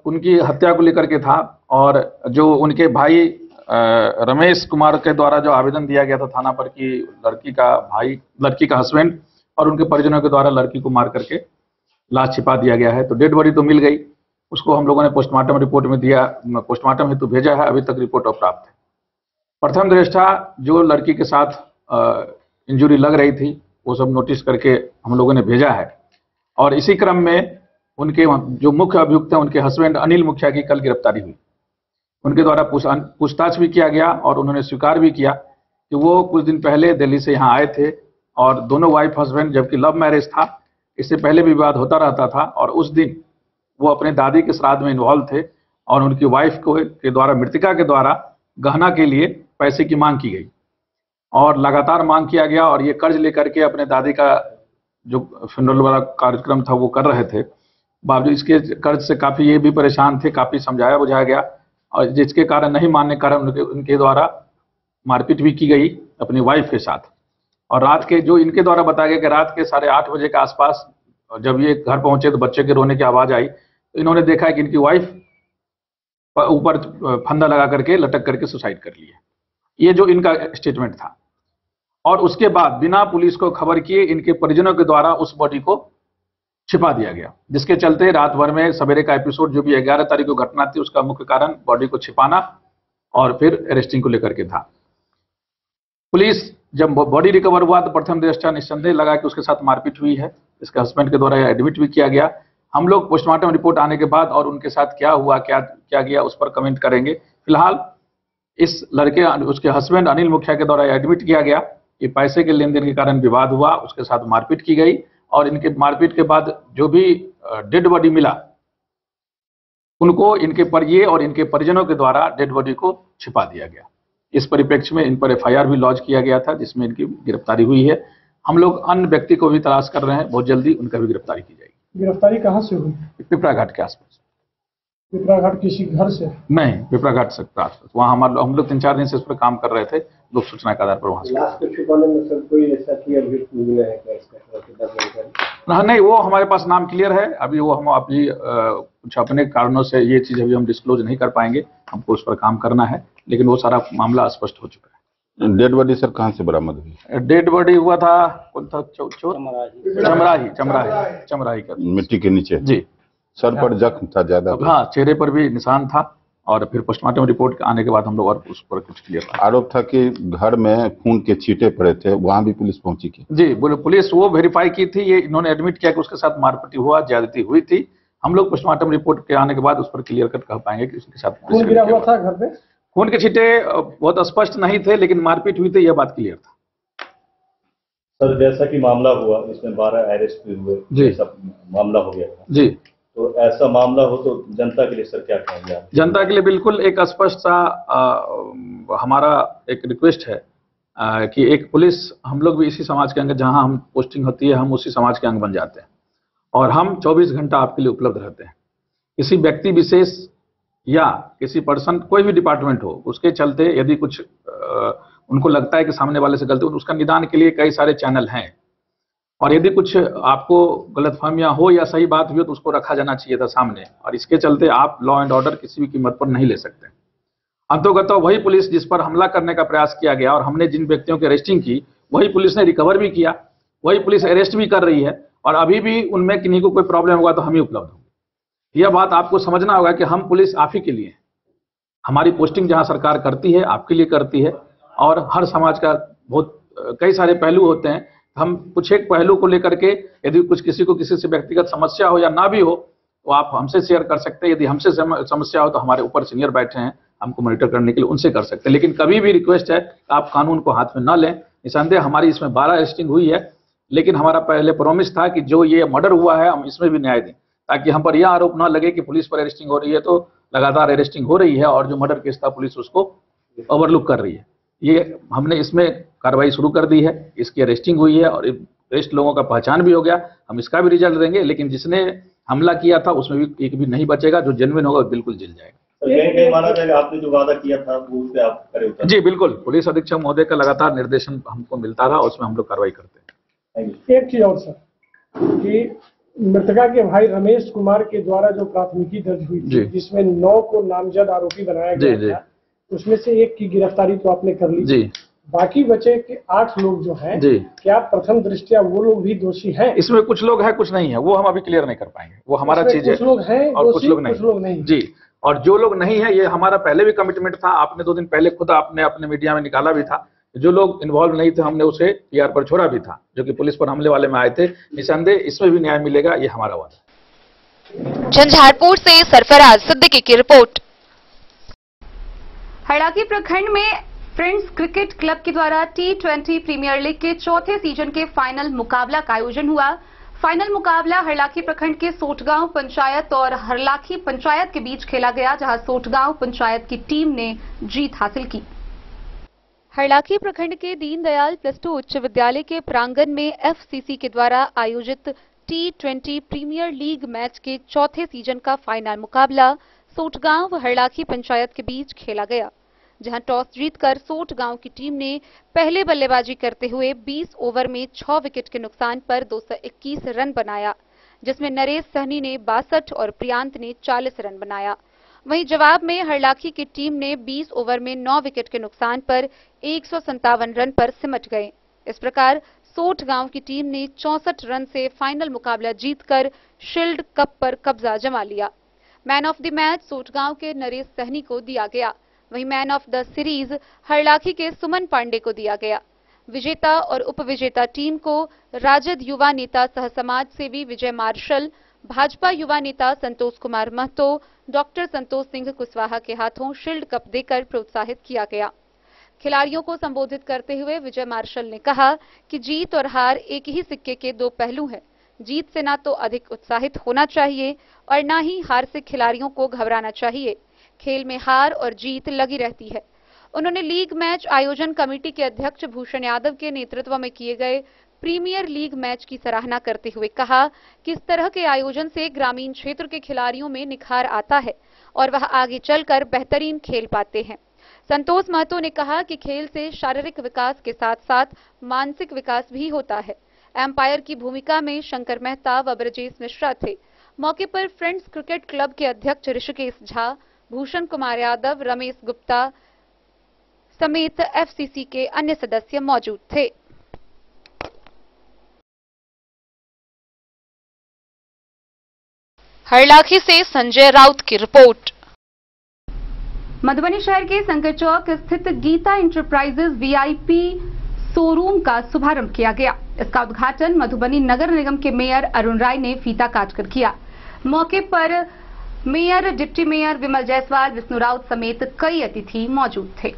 [SPEAKER 11] उनकी हत्या को लेकर के था और जो उनके भाई रमेश कुमार के द्वारा जो आवेदन दिया गया था थाना पर कि लड़की का हस्बैंड और उनके परिजनों के द्वारा लड़की को मार करके लाश छिपा दिया गया है। तो डेड बॉडी तो मिल गई, उसको हम लोगों ने पोस्टमार्टम रिपोर्ट में दिया, पोस्टमार्टम हेतु भेजा है। अभी तक रिपोर्ट अप्राप्त है। प्रथम दृष्टा जो लड़की के साथ इंजुरी लग रही थी वो सब नोटिस करके हम लोगों ने भेजा है और इसी क्रम में उनके जो मुख्य अभियुक्त हैं उनके हस्बैंड अनिल मुखिया की कल गिरफ्तारी हुई। उनके द्वारा पूछताछ भी किया गया और उन्होंने स्वीकार भी किया कि वो कुछ दिन पहले दिल्ली से यहाँ आए थे और दोनों वाइफ हस्बैंड, जबकि लव मैरिज था, इससे पहले भी विवाद होता रहता था और उस दिन वो अपने दादी के श्राद्ध में इन्वॉल्व थे और उनकी वाइफ के द्वारा, मृतका के द्वारा गहना के लिए पैसे की मांग की गई और लगातार मांग किया गया और ये कर्ज लेकर के अपने दादी का जो फ्यूनरल वाला कार्यक्रम था वो कर रहे थे। बावजूद इसके कर्ज से काफी ये भी परेशान थे, काफी समझाया बुझाया गया और जिसके कारण नहीं मानने के कारण उनके द्वारा मारपीट भी की गई अपनी वाइफ के साथ। और रात के जो इनके द्वारा बताया गया कि रात के 8:30 बजे के आसपास जब ये घर पहुंचे तो बच्चे के रोने की आवाज आई, तो इन्होंने देखा कि इनकी वाइफ ऊपर फंदा लगा करके लटक करके सुसाइड कर ली है। ये जो इनका स्टेटमेंट था। और उसके बाद बिना पुलिस को खबर किए इनके परिजनों के द्वारा उस बॉडी को छिपा दिया गया, जिसके चलते रात भर में सवेरे का एपिसोड जो भी 11 तारीख को घटना थी उसका मुख्य कारण बॉडी को छिपाना और फिर अरेस्टिंग को लेकर के था। पुलिस जब बॉडी रिकवर हुआ तो प्रथम दृष्टया निस्संदेह लगा कि उसके साथ मारपीट हुई है। इसके हस्बैंड के द्वारा एडमिट भी किया गया। हम लोग पोस्टमार्टम रिपोर्ट आने के बाद और उनके साथ क्या हुआ क्या गया उस पर कमेंट करेंगे। फिलहाल इस लड़के उसके हस्बैंड अनिल मुखिया के द्वारा एडमिट किया गया कि पैसे के लेन देन के कारण विवाद हुआ, उसके साथ मारपीट की गई और इनके मारपीट के बाद जो भी डेड बॉडी मिला उनको ये और इनके परिजनों के द्वारा डेड बॉडी को छिपा दिया गया। इस परिप्रेक्ष्य में इन पर FIR भी लॉन्च किया गया था जिसमें इनकी गिरफ्तारी हुई है। हम लोग अन्य व्यक्ति को भी तलाश कर रहे हैं, बहुत जल्दी उनका भी गिरफ्तारी की जाएगी।
[SPEAKER 12] गिरफ्तारी कहाँ से हुई?
[SPEAKER 11] पिपरा घाट के आसपास।
[SPEAKER 12] पिपरा घाट किसी घर से?
[SPEAKER 11] नहीं, पिपरा घाट से आसपास। वहाँ हम लोग 3-4 दिन से इस पर काम कर रहे थे, लोग सूचना के आधार पर वहाँ से।
[SPEAKER 3] लाश को छुपाने में सर कोई ऐसा क्लियर मिला है क्या इसका?
[SPEAKER 11] नहीं, वो हमारे पास नाम क्लियर है। अभी वो हम अभी कुछ अपने कारणों से ये चीज अभी हम डिस्क्लोज नहीं कर पाएंगे, हमको उस पर काम करना है, लेकिन वो सारा मामला स्पष्ट हो चुका है।
[SPEAKER 13] डेड बॉडी सर कहाँ से बरामद हुई?
[SPEAKER 11] डेड बॉडी हुआ था कौन था? चमराही का,
[SPEAKER 13] मिट्टी के नीचे।
[SPEAKER 11] जी।
[SPEAKER 13] सर पर जख्म था ज्यादा?
[SPEAKER 11] हाँ, चेहरे पर भी निशान था और फिर पोस्टमार्टम रिपोर्ट आने के बाद हम लोग और उस पर कुछ क्लियर।
[SPEAKER 13] आरोप था कि घर में खून के छींटे पड़े थे, वहां भी पुलिस पहुंची की?
[SPEAKER 11] जी, पुलिस वो वेरीफाई की थी। ये इन्होंने एडमिट किया कि उसके साथ मारपीट हुआ, ज्यादती हुई थी। हम लोग पोस्टमार्टम रिपोर्ट के आने के बाद उस पर क्लियर कट कह पाएंगे कि उसके साथ
[SPEAKER 12] खून गिरा हुआ था घर पे।
[SPEAKER 11] खून के छींटे बहुत स्पष्ट नहीं थे, लेकिन मारपीट हुई थी यह बात क्लियर था।
[SPEAKER 14] सर जैसा कि मामला हुआ इसमें 12 अरेस्ट भी हुए,
[SPEAKER 11] जी,
[SPEAKER 14] सब मामला हो गया था जी, तो ऐसा मामला हो तो जनता के लिए सर क्या कहेंगे आप?
[SPEAKER 11] जनता के लिए बिल्कुल एक स्पष्ट सा हमारा एक रिक्वेस्ट है कि एक पुलिस, हम लोग भी इसी समाज के अंग, जहां हम पोस्टिंग होती है हम उसी समाज के अंग बन जाते हैं और हम 24 घंटा आपके लिए उपलब्ध रहते हैं। किसी व्यक्ति विशेष या किसी पर्सन, कोई भी डिपार्टमेंट हो, उसके चलते यदि कुछ उनको लगता है कि सामने वाले से गलती हो तो उसका निदान के लिए कई सारे चैनल हैं और यदि कुछ आपको गलतफहमियां हो या सही बात हुई तो उसको रखा जाना चाहिए था सामने, और इसके चलते आप लॉ एंड ऑर्डर किसी भी कीमत पर नहीं ले सकते। अंतोगत वही पुलिस जिस पर हमला करने का प्रयास किया गया और हमने जिन व्यक्तियों की अरेस्टिंग की, वही पुलिस ने रिकवर भी किया, वही पुलिस अरेस्ट भी कर रही है और अभी भी उनमें किन्हीं को कोई प्रॉब्लम होगा तो हम ही उपलब्ध होंगे। यह बात आपको समझना होगा कि हम पुलिस आप ही के लिए हैं। हमारी पोस्टिंग जहां सरकार करती है आपके लिए करती है और हर समाज का बहुत कई सारे पहलू होते हैं। हम कुछ एक पहलू को लेकर के यदि कुछ किसी को किसी से व्यक्तिगत समस्या हो या ना भी हो तो आप हमसे शेयर कर सकते हैं। यदि हमसे समस्या हो तो हमारे ऊपर सीनियर बैठे हैं हमको मॉनिटर करने के लिए, उनसे कर सकते हैं। लेकिन कभी भी रिक्वेस्ट है आप कानून को हाथ में न लें। निसंदेह हमारी इसमें 12 अरेस्टिंग हुई है, लेकिन हमारा पहले प्रॉमिस था कि जो ये मर्डर हुआ है हम इसमें भी न्याय दें, ताकि हम पर यह आरोप न लगे कि पुलिस पर अरेस्टिंग हो रही है तो लगातार अरेस्टिंग हो रही है और जो मर्डर केस था पुलिस उसको ओवरलुक कर रही है। ये हमने इसमें कार्रवाई शुरू कर दी है, इसकी अरेस्टिंग हुई है और अरेस्ट लोगों का पहचान भी हो गया। हम इसका भी रिजल्ट देंगे, लेकिन जिसने हमला किया था उसमें भी एक भी नहीं बचेगा। जो जेन्युइन होगा बिल्कुल जेल जाएगा।
[SPEAKER 14] कहीं माना जाएगा आपने जो वादा किया था वो उस पे आप करे उतर?
[SPEAKER 11] जी बिल्कुल, पुलिस अधीक्षक महोदय का लगातार निर्देशन हमको मिलता रहा, उसमें हम लोग कार्रवाई करते हैं।
[SPEAKER 12] एक चीज और सर, कि मृतका के भाई रमेश कुमार के द्वारा जो प्राथमिकी दर्ज हुई थी जिसमें 9 को नामजद आरोपी बनाया गया था, उसमें से एक की गिरफ्तारी तो आपने कर ली जी, बाकी बचे के 8 लोग जो हैं जी, क्या प्रथम दृष्टया वो लोग भी दोषी हैं? इसमें कुछ लोग हैं कुछ नहीं है, वो हम अभी क्लियर नहीं कर पाएंगे, वो हमारा चीज है। कुछ लोग हैं और कुछ लोग नहीं जी, और जो लोग नहीं है ये हमारा पहले भी कमिटमेंट था। आपने 2 दिन पहले खुद आपने अपने मीडिया में निकाला भी था, जो लोग इन्वॉल्व नहीं थे हमने उसे PR पर छोड़ा भी था, जो कि पुलिस पर हमले वाले में आए थे। निसंदेह इसमें भी न्याय मिलेगा, ये हमारा वादा।
[SPEAKER 9] झंझारपुर से सरफराज सिद्दीकी की रिपोर्ट।
[SPEAKER 1] हरलाखी प्रखंड में फ्रेंड्स क्रिकेट क्लब के द्वारा T20 प्रीमियर लीग के 4थे सीजन के फाइनल मुकाबला का आयोजन हुआ। फाइनल मुकाबला हरलाखी प्रखंड के सोटगांव पंचायत और हरलाखी पंचायत के बीच खेला गया, जहां सोटगांव पंचायत की टीम ने जीत हासिल की। हरलाखी प्रखंड के दीनदयाल +2 उच्च विद्यालय के प्रांगण में FCC के द्वारा आयोजित T20 प्रीमियर लीग मैच के चौथे सीजन का फाइनल मुकाबला सोटगांव हरलाखी पंचायत के बीच खेला गया, जहां टॉस जीतकर सोट गांव की टीम ने पहले बल्लेबाजी करते हुए 20 ओवर में 6 विकेट के नुकसान पर 221 रन बनाया, जिसमें नरेश सहनी ने 62 और प्रियांत ने 40 रन बनाया। वहीं जवाब में हरलाखी की टीम ने 20 ओवर में 9 विकेट के नुकसान पर 157 रन पर सिमट गए। इस प्रकार सोट गांव की टीम ने 64 रन से फाइनल मुकाबला जीतकर शील्ड कप पर कब्जा जमा लिया। मैन ऑफ द मैच सोट गांव के नरेश सहनी को दिया गया, वहीं man of the series Harlakhi के सुमन पांडे को दिया गया। विजेता और उपविजेता टीम को राजद युवा नेता सह समाज सेवी विजय मार्शल, भाजपा युवा नेता संतोष कुमार महतो, डॉक्टर संतोष सिंह कुशवाहा के हाथों शील्ड कप देकर प्रोत्साहित किया गया। खिलाड़ियों को संबोधित करते हुए विजय मार्शल ने कहा कि जीत और हार एक ही सिक्के के दो पहलू हैं। जीत से ना तो अधिक उत्साहित होना चाहिए और ना ही हार से खिलाड़ियों को घबराना चाहिए। खेल में हार और जीत लगी रहती है। उन्होंने लीग मैच आयोजन कमेटी के अध्यक्ष भूषण यादव के नेतृत्व में किए गए प्रीमियर लीग मैच की सराहना करते हुए कहा कि इस तरह के आयोजन से ग्रामीण क्षेत्र के खिलाड़ियों में निखार आता है और वह आगे चलकर बेहतरीन खेल पाते हैं। संतोष महतो ने कहा कि खेल से शारीरिक विकास के साथ साथ मानसिक विकास भी होता है। एम्पायर की भूमिका में शंकर मेहता व ब्रजेश मिश्रा थे। मौके पर फ्रेंड्स क्रिकेट क्लब के अध्यक्ष ऋषिकेश झा, भूषण कुमार यादव, रमेश गुप्ता समेत एफसीसी के अन्य सदस्य मौजूद थे। हरलाखी से संजय राउत की रिपोर्ट। मधुबनी शहर के संकर चौक स्थित गीता इंटरप्राइजेज वीआईपी शोरूम का शुभारंभ किया गया। इसका उद्घाटन मधुबनी नगर निगम के मेयर अरुण राय ने फीता काटकर किया। मौके पर मेयर, डिप्टी मेयर विमल जायसवाल, विष्णु राउत समेत कई अतिथि मौजूद थे।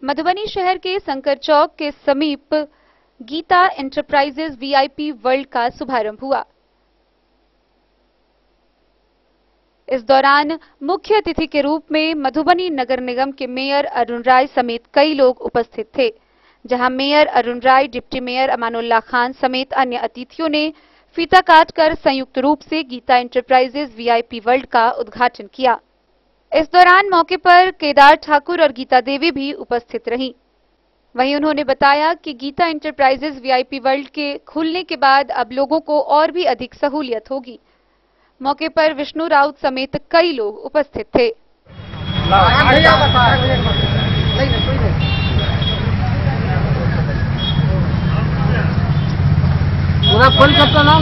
[SPEAKER 1] मधुबनी शहर के संकर चौक के समीप गीता इंटरप्राइजेज वीआईपी वर्ल्ड का शुभारंभ हुआ। इस दौरान मुख्य अतिथि के रूप में मधुबनी नगर निगम के मेयर अरुण राय समेत कई लोग उपस्थित थे, जहां मेयर अरुण राय, डिप्टी मेयर अमानुल्लाह खान समेत अन्य अतिथियों ने फीता काटकर संयुक्त रूप से गीता इंटरप्राइजेज वीआईपी वर्ल्ड का उद्घाटन किया। इस दौरान मौके पर केदार ठाकुर और गीता देवी भी उपस्थित रहीं। वहीं उन्होंने बताया कि गीता इंटरप्राइजेज वीआईपी वर्ल्ड के खुलने के बाद अब लोगों को और भी अधिक सहूलियत होगी। मौके पर विष्णु राउत समेत कई लोग उपस्थित थे।
[SPEAKER 15] पूरा फुल करता ना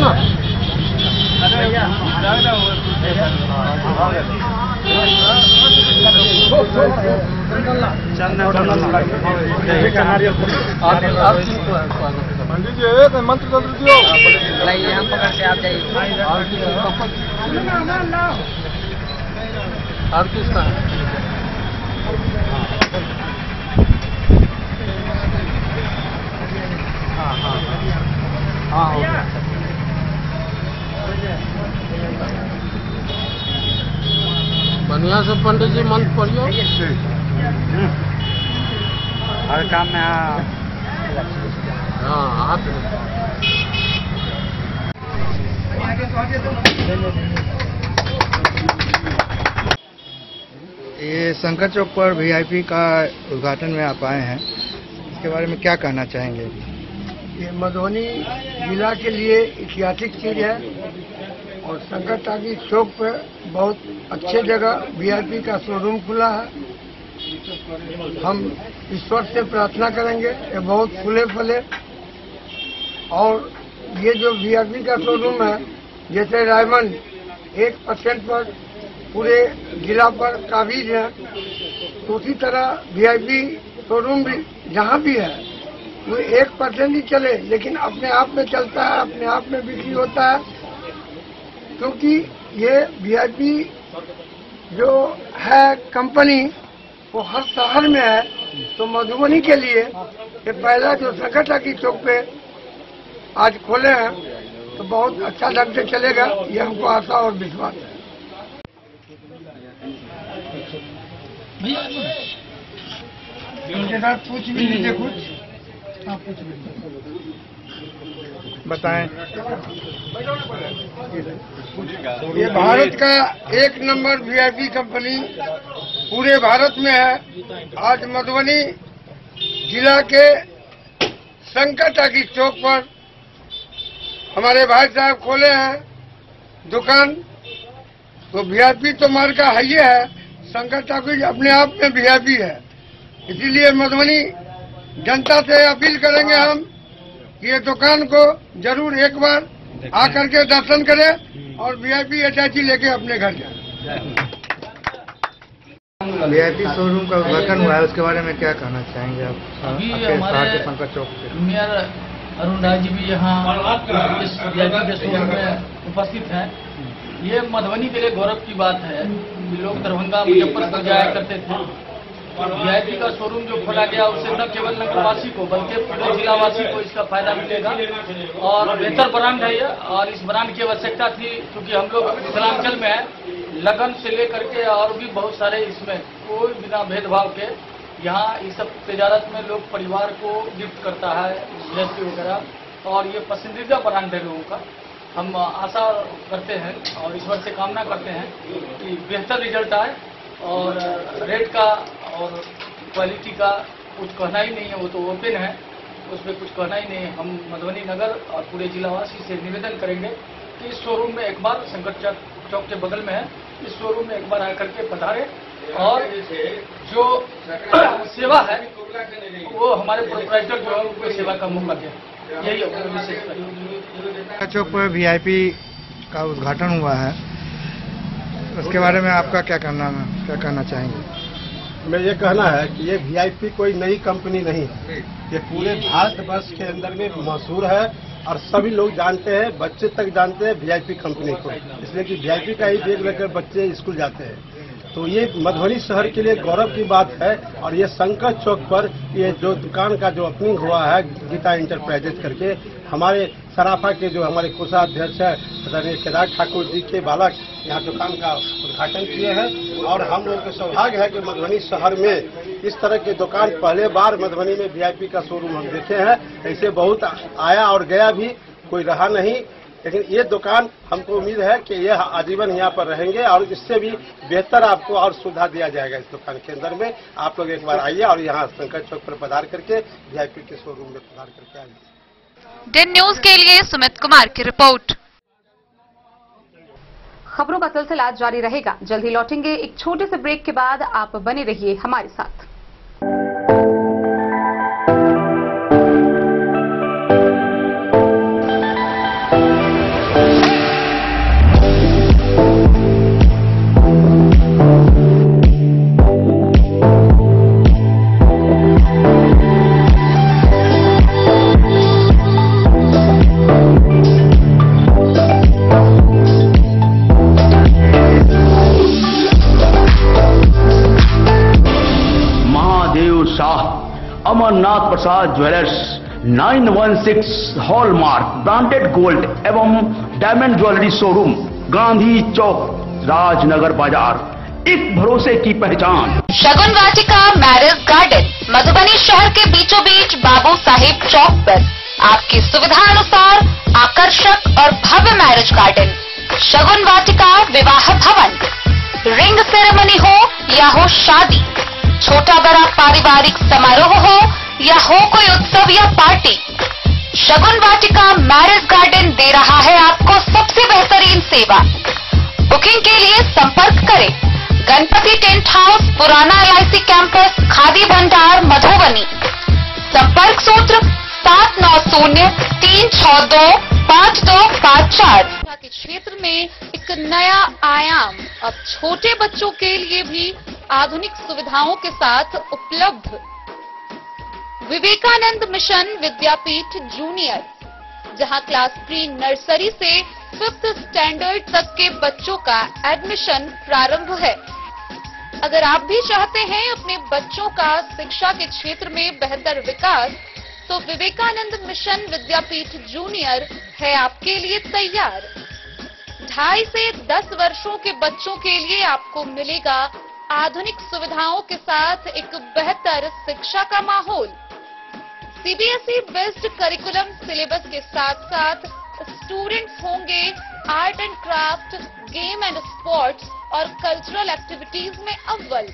[SPEAKER 15] पंडित जी एक मंत्र दियो, हम पकड़ के आप जाइए। और किसका है? हाँ हाँ हाँ हो गया। बढ़िया से पंडित जी मंत्र पढ़ियो। हर काम में हाँ आप
[SPEAKER 16] ये शंकर चौक पर वीआईपी का उद्घाटन में आप आए हैं, इसके बारे में क्या कहना चाहेंगे?
[SPEAKER 17] ये मधुबनी जिला के लिए ऐतिहासिक चीज है और शंकर टाकीज चौक पर बहुत अच्छे जगह वीआईपी का शोरूम खुला है। हम ईश्वर से प्रार्थना करेंगे ये बहुत फूले फले और ये जो वीआईपी का शोरूम है, जैसे डायमंड 1% पर पूरे जिला पर काबिज है, तो उसी तरह वीआईपी शोरूम भी जहाँ भी है वो 1% ही चले, लेकिन अपने आप में चलता है, अपने आप में बिक्री होता है। क्योंकि ये वीआईपी जो है कंपनी वो हर शहर में है, तो मधुबनी के लिए ये पहला जो शंकर टाकीज चौक पे आज खोले हैं तो बहुत अच्छा ढंग से चलेगा, ये हमको आशा और विश्वास है। उनके साथ पूछ भी लीजिए कुछ।
[SPEAKER 16] बताएं।
[SPEAKER 17] ये भारत का एक नंबर वीआईपी कंपनी पूरे भारत में है। आज मधुबनी जिला के शंकर टाकी चौक पर हमारे भाई साहब खोले हैं दुकान। तो वीआईपी तो मार्का है ही है, शंकर टाकी अपने आप में वीआईपी है। इसीलिए मधुबनी जनता से अपील करेंगे हम कि ये दुकान को जरूर एक बार आकर के दर्शन करें और वीआईपी अटैची लेके अपने घर जाए।
[SPEAKER 16] वीआईपी शोरूम का उद्घाटन हुआ है, उसके बारे में क्या कहना चाहेंगे आप?
[SPEAKER 2] अभी हमारे
[SPEAKER 16] शंकर चौक पे
[SPEAKER 2] मेयर अरुण राय जी भी यहाँ इस वीआईपी के शोरूम में उपस्थित हैं। ये मधुबनी के लिए गौरव की बात है कि लोग दरभंगा मुजफ्फरपुर जाया करते थे। वीआईपी का शोरूम जो खोला गया उससे न केवल नगरवासी को बल्कि पूरे जिलावासी को इसका फायदा मिलेगा और बेहतर ब्रांड है ये। और इस ब्रांड की आवश्यकता थी क्योंकि हम लोग मिथिलांचल में है, लगन से लेकर के और भी बहुत सारे इसमें कोई बिना भेदभाव के यहाँ इस सब तजारत में लोग परिवार को गिफ्ट करता है जीएसटी वगैरह, और ये पसंदीदा ब्रांड है लोगों का। हम आशा करते हैं और ईश्वर से कामना करते हैं कि बेहतर रिजल्ट आए और रेट का और क्वालिटी का कुछ कहना ही नहीं है, वो तो ओपन है, उसमें कुछ कहना ही नहीं है। हम मधुबनी नगर और पूरे जिलावासी से निवेदन करेंगे कि इस शोरूम में एक बार शंकर चौक के बगल में है, इस शोरूम में एक बार आकर के पधारे और जो सेवा है वो हमारे प्रोप्राइटर जो है उनको सेवा का मौका दें, यही विशेष।
[SPEAKER 16] चौक पर वीआईपी का उद्घाटन हुआ है, उसके बारे में आपका क्या कहना चाहेंगे?
[SPEAKER 3] मैं ये कहना है कि ये वीआईपी कोई नई कंपनी नहीं है, ये पूरे भारतवर्ष के अंदर में मशहूर है और सभी लोग जानते हैं, बच्चे तक जानते हैं वीआईपी कंपनी को, इसलिए कि वीआईपी का ही बैग लेकर बच्चे स्कूल जाते हैं। तो ये मधुबनी शहर के लिए गौरव की बात है। और ये शंकर चौक पर ये जो दुकान का जो ओपनिंग हुआ है गीता इंटरप्राइजेज करके, हमारे सराफा के जो हमारे कोषाध्यक्ष है आदरणीय केदार ठाकुर जी के बालक यहाँ दुकान का उद्घाटन किए हैं। और हम लोगों का सौभाग्य है कि मधुबनी शहर में इस तरह की दुकान पहले बार मधुबनी में वीआईपी का शोरूम हम देखे हैं। ऐसे बहुत आया और गया भी, कोई रहा नहीं, लेकिन ये दुकान हमको उम्मीद है कि यह आजीवन यहाँ पर रहेंगे और इससे भी बेहतर आपको और सुविधा दिया जाएगा इस दुकान के अंदर में। आप लोग एक बार आइए और यहाँ शंकर चौक पर पधार करके वीआईपी के शोरूम में पधार करके आइए।
[SPEAKER 18] डेन न्यूज के लिए सुमित कुमार की रिपोर्ट।
[SPEAKER 1] खबरों का सिलसिला जारी रहेगा, जल्द ही लौटेंगे एक छोटे से ब्रेक के बाद। आप बने रहिए हमारे साथ।
[SPEAKER 19] अमरनाथ प्रसाद ज्वेलर्स 916 हॉलमार्क ब्रांडेड गोल्ड एवं डायमंड ज्वेलरी शोरूम, गांधी चौक, राजनगर बाजार, एक भरोसे की पहचान।
[SPEAKER 18] शगुन वाटिका मैरिज गार्डन मधुबनी शहर के बीचों बीच बाबू साहिब चौक पर आपकी सुविधा अनुसार आकर्षक और भव्य मैरिज गार्डन। शगुन वाटिका विवाह भवन, रिंग सेरेमनी हो या हो शादी, छोटा बड़ा पारिवारिक समारोह हो या हो कोई उत्सव या पार्टी, शगुन वाटिका मैरिज गार्डन दे रहा है आपको सबसे बेहतरीन सेवा। बुकिंग के लिए संपर्क करें गणपति टेंट हाउस, पुराना LIC कैंपस, खादी भंडार, मधुबनी। संपर्क सूत्र 7903625254। के क्षेत्र में एक नया आयाम अब छोटे बच्चों के लिए भी आधुनिक सुविधाओं के साथ उपलब्ध। विवेकानंद मिशन विद्यापीठ जूनियर, जहां क्लास प्री नर्सरी से 5th स्टैंडर्ड तक के बच्चों का एडमिशन प्रारंभ है। अगर आप भी चाहते हैं अपने बच्चों का शिक्षा के क्षेत्र में बेहतर विकास, तो विवेकानंद मिशन विद्यापीठ जूनियर है आपके लिए तैयार। 2.5 से 10 वर्षों के बच्चों के लिए आपको मिलेगा आधुनिक सुविधाओं के साथ एक बेहतर शिक्षा का माहौल। सीबीएसई बेस्ड करिकुलम सिलेबस के साथ साथ स्टूडेंट्स होंगे art and craft, game and sports और कल्चरल एक्टिविटीज में अव्वल।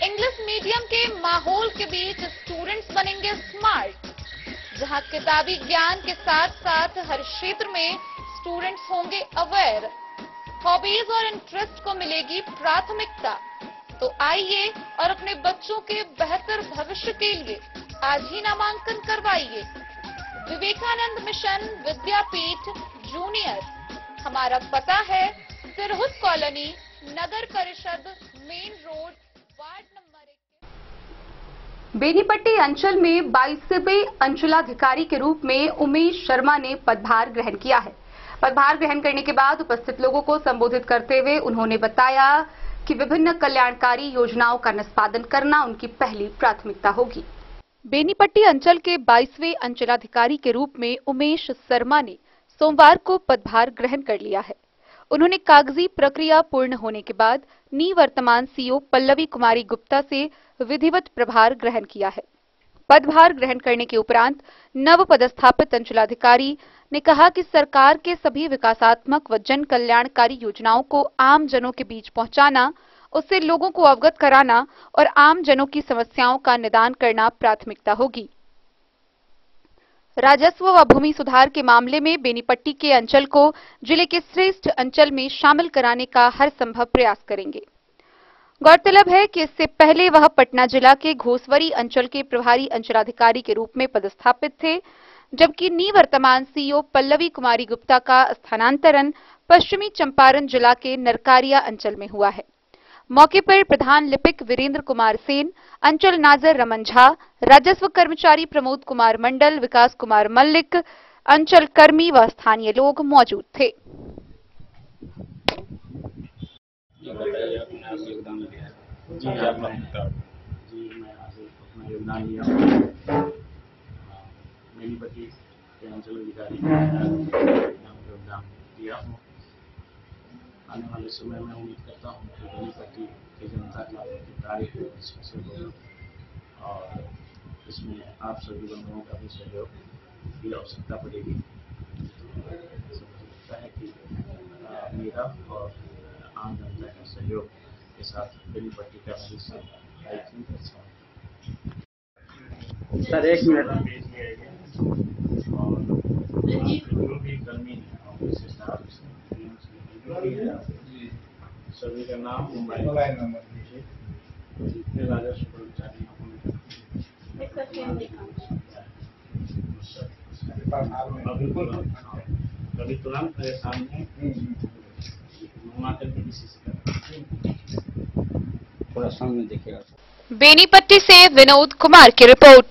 [SPEAKER 18] इंग्लिश मीडियम के माहौल के बीच स्टूडेंट्स बनेंगे स्मार्ट, जहां किताबी ज्ञान के साथ साथ हर क्षेत्र में स्टूडेंट्स होंगे अवेयर। हॉबीज और इंटरेस्ट को मिलेगी प्राथमिकता। तो आइए और अपने बच्चों के बेहतर भविष्य के लिए आज ही नामांकन करवाइए। विवेकानंद मिशन विद्यापीठ जूनियर। हमारा पता है सिरहुत कॉलोनी, नगर परिषद, main road, ward number 1।
[SPEAKER 1] Benipatti अंचल में 22वें अंचलाधिकारी के रूप में उमेश शर्मा ने पदभार ग्रहण किया है। पदभार ग्रहण करने के बाद उपस्थित लोगों को संबोधित करते हुए उन्होंने बताया कि विभिन्न कल्याणकारी योजनाओं का निष्पादन करना उनकी पहली प्राथमिकता होगी। बेनीपट्टी अंचल के 22वें अंचलाधिकारी के रूप में उमेश शर्मा ने सोमवार को पदभार ग्रहण कर लिया है। उन्होंने कागजी प्रक्रिया पूर्ण होने के बाद निवर्तमान सीओ पल्लवी कुमारी गुप्ता से विधिवत प्रभार ग्रहण किया है। पदभार ग्रहण करने के उपरांत नव पदस्थापित अंचलाधिकारी ने कहा कि सरकार के सभी विकासात्मक व जन कल्याणकारी योजनाओं को आम जनों के बीच पहुंचाना, उससे लोगों को अवगत कराना और आम जनों की समस्याओं का निदान करना प्राथमिकता होगी। राजस्व व भूमि सुधार के मामले में बेनीपट्टी के अंचल को जिले के श्रेष्ठ अंचल में शामिल कराने का हर संभव प्रयास करेंगे। गौरतलब है कि इससे पहले वह पटना जिला के घोसवरी अंचल के प्रभारी अंचलाधिकारी के रूप में पदस्थापित थे, जबकि निवर्तमान सीओ पल्लवी कुमारी गुप्ता का स्थानांतरण पश्चिमी चंपारण जिला के नरकारिया अंचल में हुआ है। मौके पर प्रधान लिपिक वीरेंद्र कुमार सेन, अंचल नाजर रमन झा, राजस्व कर्मचारी प्रमोद कुमार मंडल, विकास कुमार मल्लिक, अंचल कर्मी व स्थानीय लोग मौजूद थे।
[SPEAKER 20] जी मैं अपना योगदान लिया। बेनीपट्टी के अंचल अधिकारी योगदान दिया हूँ। आने वाले समय में उम्मीद करता हूँ कि बेनीपट्टी की जनता के कार्य को अच्छे होगा और इसमें आप सभी लोगों का भी सहयोग की आवश्यकता पड़ेगी। लगता है कि मेरा और आम जनता का सहयोग के साथ बेनीपट्टी का भविष्य अच्छा सर। एक मिनट जो भी कर्मी सभी का नाम, मोबाइल नंबर जितने राजस्व कर्मचारी बिल्कुल कभी तुरंत मेरे सामने थोड़ा सामने देखिएगा।
[SPEAKER 18] बेनीपट्टी से विनोद कुमार की रिपोर्ट।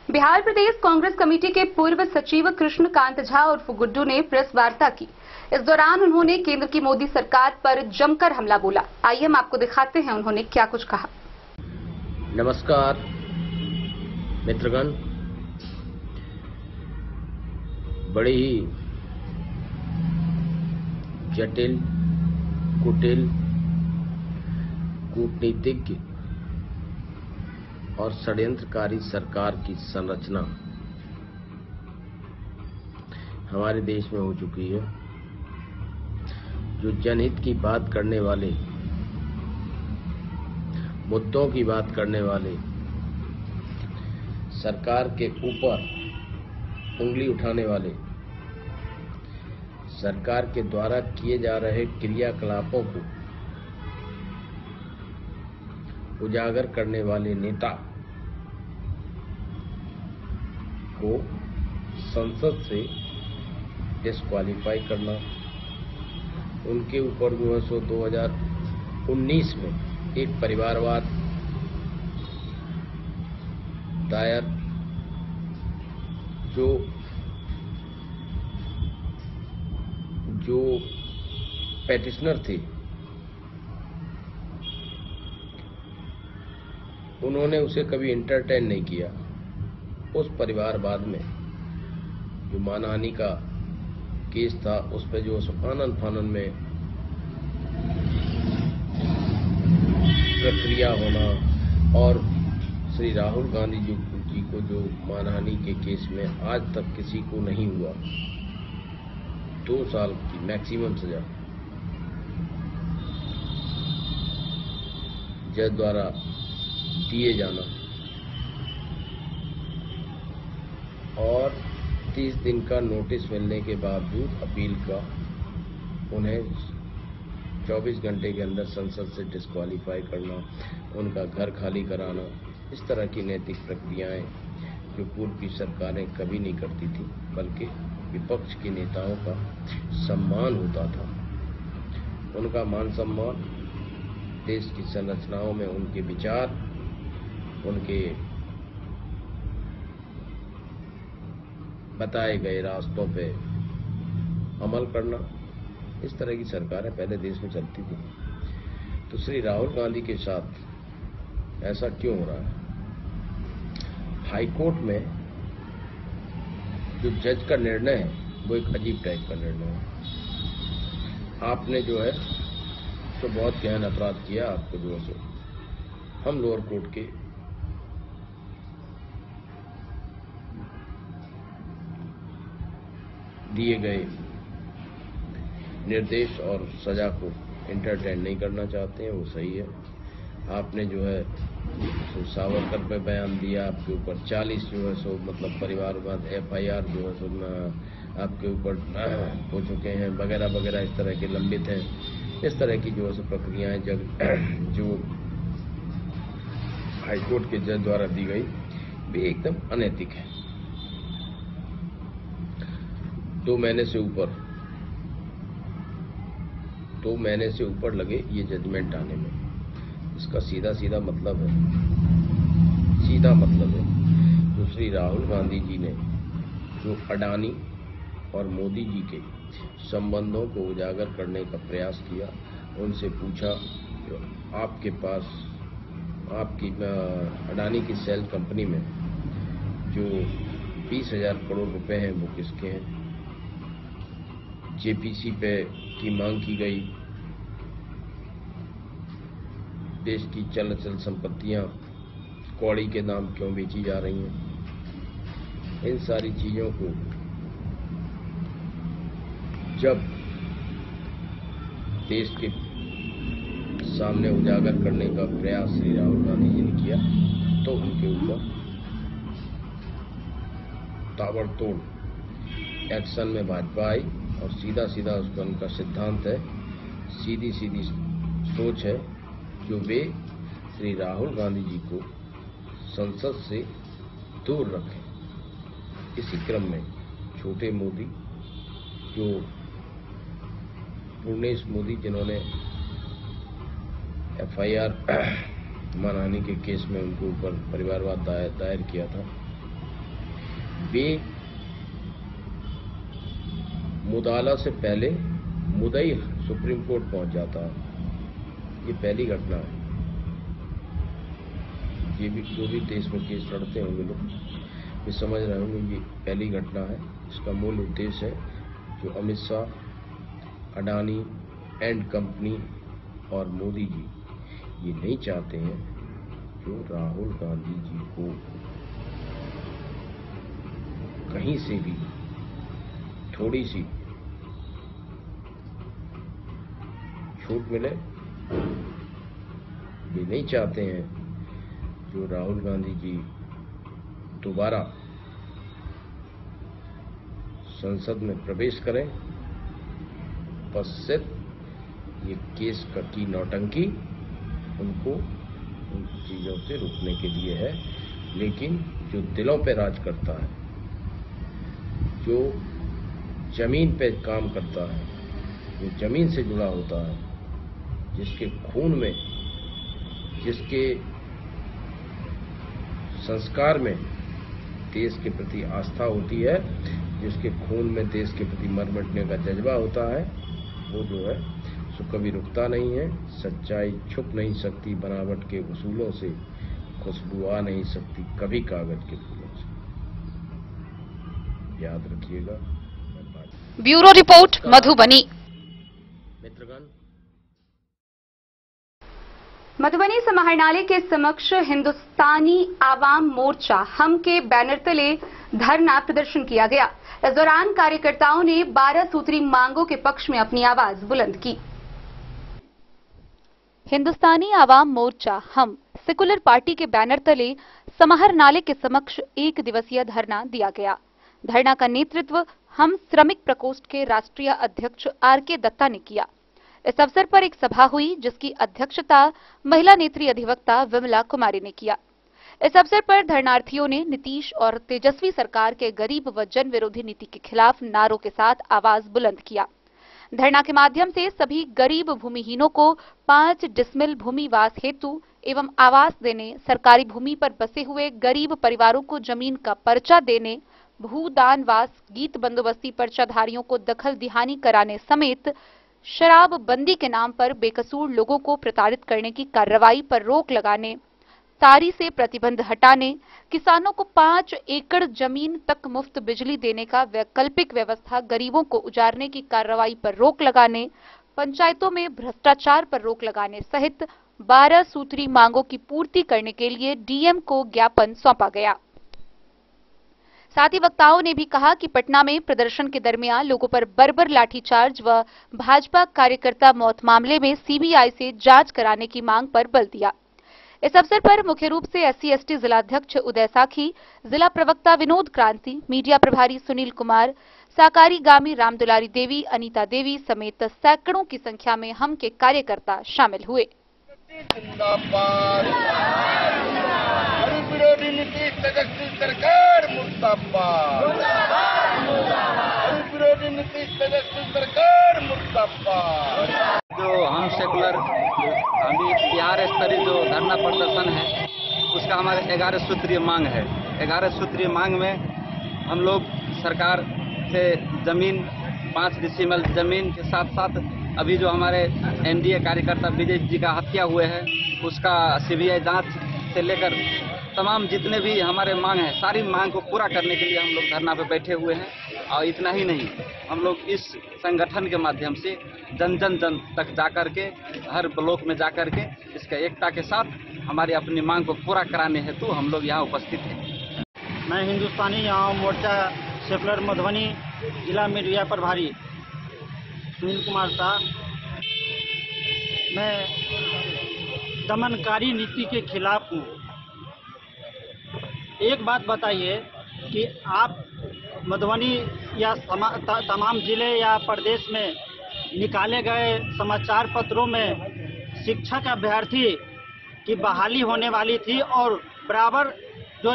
[SPEAKER 1] बिहार प्रदेश कांग्रेस कमेटी के पूर्व सचिव कृष्णकांत झा उर्फ गुड्डू ने प्रेस वार्ता की। इस दौरान उन्होंने केंद्र की मोदी सरकार पर जमकर हमला बोला। आइए हम आपको दिखाते हैं उन्होंने क्या कुछ कहा।
[SPEAKER 5] नमस्कार मित्रगण, बड़ी ही जटिल, कुटिल, कूटनीतिज्ञ और षड्यंत्रकारी सरकार की संरचना हमारे देश में हो चुकी है, जो जनहित की बात करने वाले, मुद्दों की बात करने वाले, सरकार के ऊपर उंगली उठाने वाले, सरकार के द्वारा किए जा रहे क्रियाकलापों को उजागर करने वाले नेता को संसद से डिस्क्वालीफाई करना, उनके ऊपर जो है सो 2019 में एक परिवारवाद दायर जो पेटिशनर थे उन्होंने उसे कभी इंटरटेन नहीं किया। उस परिवारवाद में जो मानहानि का केस था उस पर जो आनन फानन में प्रक्रिया होना और श्री राहुल गांधी जी को जो मानहानि के केस में आज तक किसी को नहीं हुआ, 2 साल की मैक्सिमम सजा जज द्वारा दिए जाना और 30 दिन का नोटिस मिलने के बावजूद अपील का उन्हें 24 घंटे के अंदर संसद से डिस्क्वालीफाई करना, उनका घर खाली कराना, इस तरह की नैतिक प्रक्रियाएं जो पूर्व की सरकारें कभी नहीं करती थी, बल्कि विपक्ष के नेताओं का सम्मान होता था। उनका मान सम्मान देश की संरचनाओं में उनके विचार, उनके बताए गए रास्तों पे अमल करना, इस तरह की सरकारें पहले देश में चलती थी। तो श्री राहुल गांधी के साथ ऐसा क्यों हो रहा है? हाईकोर्ट में जो जज का निर्णय है वो एक अजीब टाइप का निर्णय है। आपने जो है तो बहुत गहन अपराध किया, आपको जो है हम लोअर कोर्ट के दिए गए निर्देश और सजा को एंटरटेन नहीं करना चाहते हैं, वो सही है। आपने जो है सावरकर पे बयान दिया, आपके ऊपर 40 जो है सो मतलब परिवारवाद FIR जो है सो आपके ऊपर हो चुके हैं वगैरह वगैरह, इस तरह के लंबित हैं। इस तरह की जो है सो प्रक्रियाएं जो हाईकोर्ट के जज द्वारा दी गई वे एकदम अनैतिक है। 2 महीने से ऊपर लगे ये जजमेंट आने में। इसका सीधा मतलब है जो श्री राहुल गांधी जी ने जो अडानी और मोदी जी के संबंधों को उजागर करने का प्रयास किया, उनसे पूछा जो आपके पास आपकी अडानी की सेल कंपनी में जो 20,000 करोड़ रुपए हैं वो किसके हैं? JPC पे की मांग की गई, देश की चल संपत्तियां कौड़ी के नाम क्यों बेची जा रही हैं? इन सारी चीजों को जब देश के सामने उजागर करने का प्रयास श्री राहुल गांधी जी ने किया तो उनके ऊपर ताबड़तोड़ एक्शन में भाजपा आई और सीधा उसका उनका सिद्धांत है, सीधी सोच है जो वे श्री राहुल गांधी जी को संसद से दूर रखें। इसी क्रम में छोटे मोदी जो पूर्णेश मोदी जिन्होंने FIR मानहानि के केस में उनके ऊपर परिवारवाद दायर किया था, वे मुदाला से पहले मुदई सुप्रीम कोर्ट पहुंच जाता है। ये पहली घटना है। ये भी जो भी देश में केस लड़ते होंगे लोग ये समझ रहे होंगे ये पहली घटना है। इसका मूल उद्देश्य है जो अमित शाह, अडानी एंड कंपनी और मोदी जी ये नहीं चाहते हैं जो राहुल गांधी जी को कहीं से भी थोड़ी सी छूट मिले। ये नहीं चाहते हैं जो राहुल गांधी जी दोबारा संसद में प्रवेश करें। बस सिर्फ ये केस की नौटंकी उनको उन चीजों से रोकने के लिए है। लेकिन जो दिलों पे राज करता है, जो जमीन पे काम करता है, जो जमीन से जुड़ा होता है, जिसके खून में, जिसके संस्कार में देश के प्रति आस्था होती है, जिसके खून में देश के प्रति मर मिटने का जज्बा होता है, वो जो है सो कभी रुकता नहीं है। सच्चाई छुप नहीं सकती बनावट के उसूलों से, खुशबू आ नहीं सकती कभी कागज के फूलों से। याद रखिएगा।
[SPEAKER 18] Bureau report Madhubani.
[SPEAKER 5] मित्रगण,
[SPEAKER 1] मधुबनी समाहरणालय के समक्ष हिंदुस्तानी आवाम मोर्चा हम के बैनर तले धरना प्रदर्शन किया गया। इस दौरान कार्यकर्ताओं ने 12 सूत्री मांगों के पक्ष में अपनी आवाज बुलंद की। हिंदुस्तानी आवाम मोर्चा हम सेकुलर पार्टी के बैनर तले समाहरणालय के समक्ष 1 दिवसीय धरना दिया गया। धरना का नेतृत्व हम श्रमिक प्रकोष्ठ के राष्ट्रीय अध्यक्ष आर.के. दत्ता ने किया। इस अवसर पर एक सभा हुई जिसकी अध्यक्षता महिला नेत्री अधिवक्ता विमला कुमारी ने किया। इस अवसर पर धरनार्थियों ने नीतीश और तेजस्वी सरकार के गरीब व जन विरोधी नीति के खिलाफ नारों के साथ आवाज बुलंद किया। धरना के माध्यम से सभी गरीब भूमिहीनों को 5 डिसमिल भूमिवास हेतु एवं आवास देने, सरकारी भूमि पर बसे हुए गरीब परिवारों को जमीन का पर्चा देने, भूदानवास, गीत बंदोबस्ती पर्चाधारियों को दखल दिहानी कराने समेत शराब बंदी के नाम पर बेकसूर लोगों को प्रताड़ित करने की कार्रवाई पर रोक लगाने, तारी से प्रतिबंध हटाने, किसानों को 5 एकड़ जमीन तक मुफ्त बिजली देने का वैकल्पिक व्यवस्था, गरीबों को उजारने की कार्रवाई पर रोक लगाने, पंचायतों में भ्रष्टाचार पर रोक लगाने सहित 12 सूत्री मांगों की पूर्ति करने के लिए डीएम को ज्ञापन सौंपा गया। साथ ही वक्ताओं ने भी कहा कि पटना में प्रदर्शन के दरमियान लोगों पर बर्बर लाठीचार्ज व भाजपा कार्यकर्ता मौत मामले में सीबीआई से जांच कराने की मांग पर बल दिया। इस अवसर पर मुख्य रूप से SC/ST जिलाध्यक्ष उदय साखी, जिला प्रवक्ता विनोद क्रांति, मीडिया प्रभारी सुनील कुमार, साकारी गामी रामदुलारी देवी, अनीता देवी समेत सैकड़ों की संख्या में हम के कार्यकर्ता शामिल हुए।
[SPEAKER 21] विरोधी नीतीश तेजस्वी सरकार मुर्दाबाद, विरोधी नीतीश तेजस्वी सरकार मुर्दाबाद।
[SPEAKER 22] जो हम सेकुलर अभी बिहार स्तरीय जो धरना प्रदर्शन है उसका हमारे 11 सूत्रीय मांग है। 11 सूत्रीय मांग में हम लोग सरकार से जमीन 5 डिसिमल जमीन के साथ साथ अभी जो हमारे एनडीए कार्यकर्ता विजय जी का हत्या हुए हैं उसका सीबीआई जांच से लेकर तमाम जितने भी हमारे मांग है सारी मांग को पूरा करने के लिए हम लोग धरना पे बैठे हुए हैं। और इतना ही नहीं, हम लोग इस संगठन के माध्यम से जन तक जाकर के हर ब्लॉक में जाकर के इसका एकता के साथ हमारी अपनी मांग को पूरा कराने हेतु हम लोग यहाँ उपस्थित हैं।
[SPEAKER 23] मैं हिंदुस्तानी आवाम मोर्चा सेकुलर मधुबनी जिला मीडिया प्रभारी सुनील कुमार शाह, मैं दमनकारी नीति के खिलाफ हूँ। एक बात बताइए कि आप मधुबनी या तमाम जिले या प्रदेश में निकाले गए समाचार पत्रों में शिक्षक अभ्यर्थी की बहाली होने वाली थी और बराबर जो